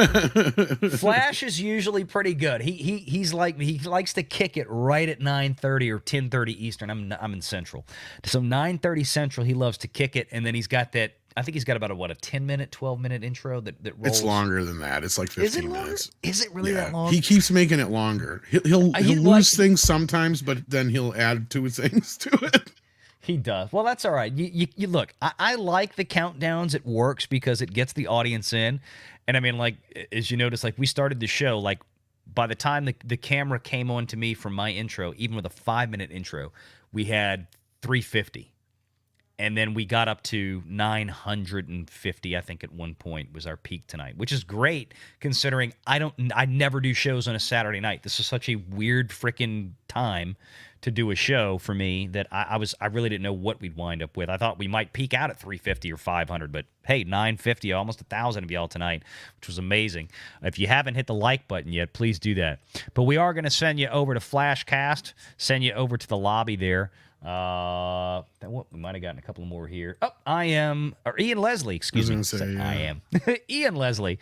S1: Flash is usually pretty good. He's like me. He likes to kick it right at 9:30 or 10:30 Eastern. I'm in Central. So 9:30 Central, he loves to kick it, and then he's got that I think he's got about a 10-minute, 12-minute intro that rolls.
S2: It's longer than that. It's like 15 minutes.
S1: Is it really that long?
S2: He keeps making it longer. He'll lose things sometimes, but then he'll add 2 things to it.
S1: He does. Well, that's all right. You look, I like the countdowns. It works because it gets the audience in. And I mean, like, as you notice, like we started the show, like by the time the camera came on to me from my intro, even with a 5-minute intro, we had 350. And then we got up to 950, I think, at one point was our peak tonight, which is great considering I never do shows on a Saturday night. This is such a weird freaking time to do a show for me that I really didn't know what we'd wind up with. I thought we might peak out at 350 or 500, but hey, 950, almost 1,000 of y'all tonight, which was amazing. If you haven't hit the like button yet, please do that. But we are going to send you over to Flashcast, send you over to the lobby there. We might have gotten a couple more here. Ian Leslie, excuse me. I am. Ian Leslie,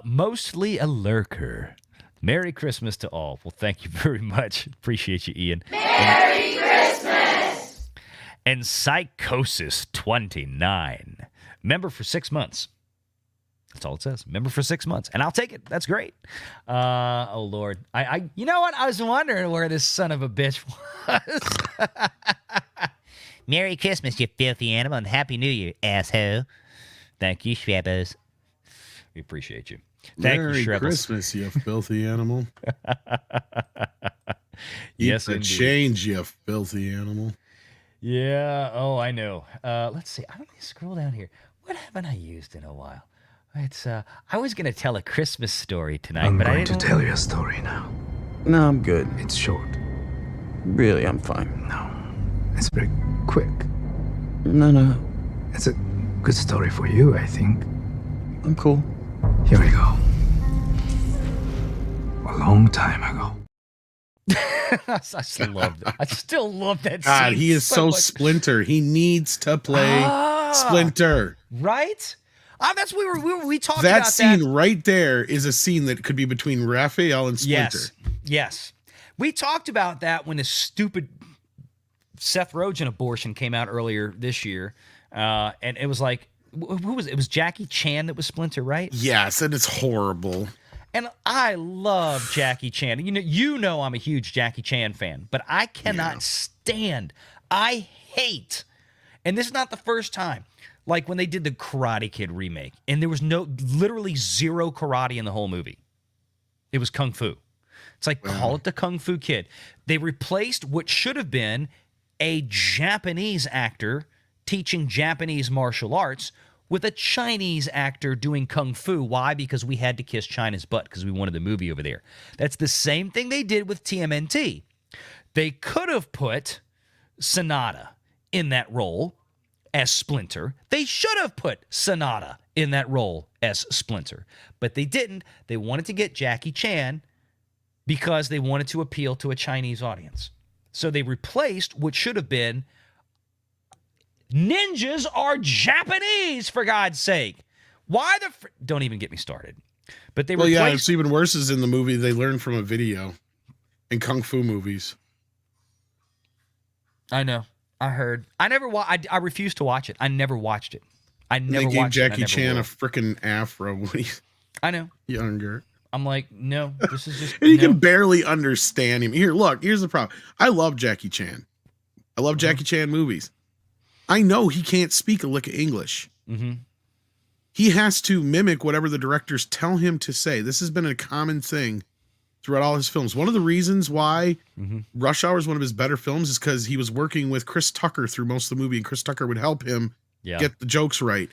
S1: mostly a lurker. Merry Christmas to all. Well, thank you very much. Appreciate you, Ian.
S3: Merry Christmas!
S1: And Psychosis 29. Member for 6 months. That's all it says. Member for 6 months. And I'll take it. That's great. Oh, Lord. You know what? I was wondering where this son of a bitch was. Merry Christmas, you filthy animal, and Happy New Year, asshole. Thank you, Shrebos. We appreciate you.
S2: Merry Christmas, you filthy animal.
S1: Yes,
S2: indeed. Change, you filthy animal.
S1: Yeah. Oh, I know. Let's see. I don't need to scroll down here. What haven't I used in a while? It's I was gonna tell a Christmas story tonight,
S4: I'm
S1: but
S4: going
S1: I didn't
S4: to tell you a story now.
S5: No, I'm good.
S4: It's short.
S5: Really, I'm fine.
S4: No, it's very quick.
S5: No.
S4: It's a good story for you, I think.
S5: I'm cool.
S4: Here we go. A long time ago.
S1: I still love that. I still love that
S2: God,
S1: scene
S2: he is so
S1: much.
S2: Splinter. He needs to play Splinter.
S1: Right? That's we talked
S2: That
S1: about
S2: scene right there is a scene that could be between Raphael and Splinter.
S1: Yes. We talked about that when the stupid Seth Rogen abortion came out earlier this year, and it was like, who was it? It was Jackie Chan that was Splinter, right?
S2: Yes, and it's horrible.
S1: And I love Jackie Chan. You know I'm a huge Jackie Chan fan, but I cannot stand. I hate. And this is not the first time. Like when they did the Karate Kid remake, and there was literally zero karate in the whole movie. It was Kung Fu. It's like, call it the Kung Fu Kid. They replaced what should have been a Japanese actor teaching Japanese martial arts with a Chinese actor doing Kung Fu. Why? Because we had to kiss China's butt because we wanted the movie over there. That's the same thing they did with TMNT. They could have put Sonata in that role as Splinter. They should have put Sonata in that role as Splinter, but they didn't. They wanted to get Jackie Chan because they wanted to appeal to a Chinese audience. So they replaced what should have been ninjas are Japanese, for God's sake. Why don't even get me started. But they replaced...
S2: Well, yeah, it's even worse is in the movie they learned from a video in Kung Fu movies.
S1: I know. I heard. I refused to watch it. I never watched it. I never watched it.
S2: They gave Jackie Chan a freaking afro when he's younger.
S1: I'm like, no, this is just...
S2: And you can barely understand him. Here's the problem. I love Jackie Chan. I love Jackie Chan movies. I know he can't speak a lick of English.
S1: Mm-hmm.
S2: He has to mimic whatever the directors tell him to say. This has been a common thing throughout all his films. One of the reasons why Rush Hour is one of his better films is because he was working with Chris Tucker through most of the movie, and Chris Tucker would help him get the jokes right.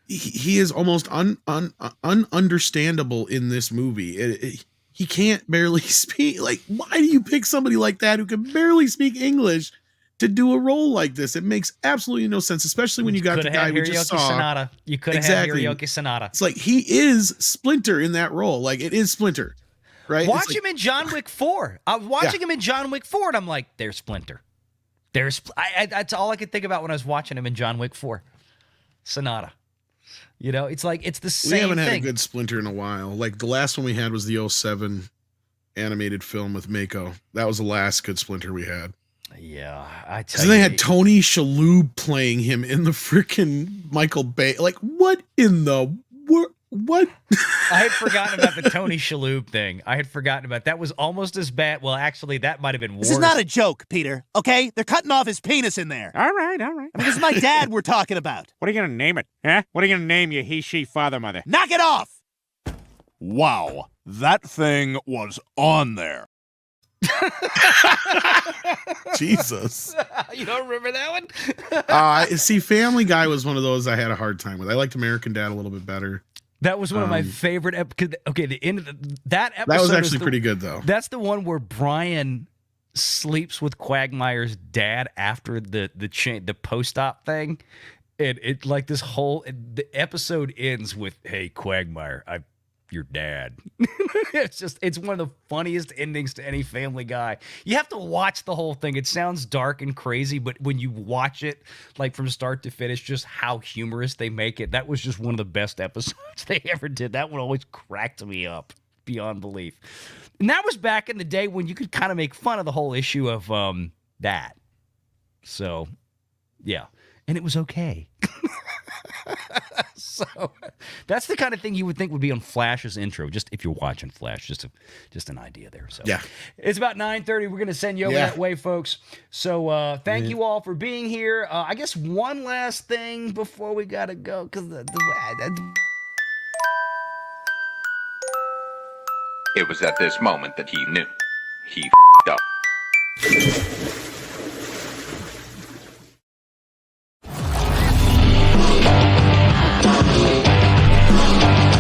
S2: He is almost ununderstandable in this movie. He can't barely speak. Like, why do you pick somebody like that who can barely speak English to do a role like this? It makes absolutely no sense, especially when you got the guy we just saw.
S1: Sonata. You could have had Hiroyuki Sanada.
S2: It's like he is Splinter in that role. Like, it is Splinter, right?
S1: Watch him in John Wick 4. I was watching him in John Wick 4, and I'm like, there's Splinter. That's all I could think about when I was watching him in John Wick 4. Sonata. You know, it's like, it's the same thing.
S2: We haven't had a good Splinter in a while. Like, the last one we had was the 2007 animated film with Mako. That was the last good Splinter we had.
S1: Yeah, I tell
S2: So
S1: you.
S2: they had Tony Shalhoub playing him in the freaking Michael Bay. Like, what in the what?
S1: I had forgotten about the Tony Shalhoub thing. I had forgotten about that. Was almost as bad. Well, actually, that might have been worse.
S6: This is not a joke, Peter, okay? They're cutting off his penis in there.
S7: All right.
S6: I mean, this is my dad we're talking about.
S7: What are you going to name it? Huh? What are you going to name your he, she, father, mother?
S6: Knock it off! Wow, that thing was on there.
S2: Jesus.
S1: You don't remember that one?
S2: See, Family Guy was one of those I had a hard time with. I liked American Dad a little bit better.
S1: That was one of my favorite. Okay, the end of that episode.
S2: That was actually pretty good, though.
S1: That's the one where Brian sleeps with Quagmire's dad after the post-op thing, and it like this whole the episode ends with, "Hey, Quagmire, I'm your dad." It's one of the funniest endings to any Family Guy. You have to watch the whole thing. It sounds dark and crazy, but when you watch it like from start to finish, just how humorous they make it. That was just one of the best episodes they ever did. That one always cracked me up beyond belief. And that was back in the day when you could kind of make fun of the whole issue of that. So, yeah. And it was okay. So that's the kind of thing you would think would be on Flash's intro, just if you're watching Flash, just an idea there. So
S2: yeah,
S1: it's about 9:30. We're going to send you over that way, folks. So thank you all for being here. I guess one last thing before we got to go, because
S8: it was at this moment that he knew he f***ed up.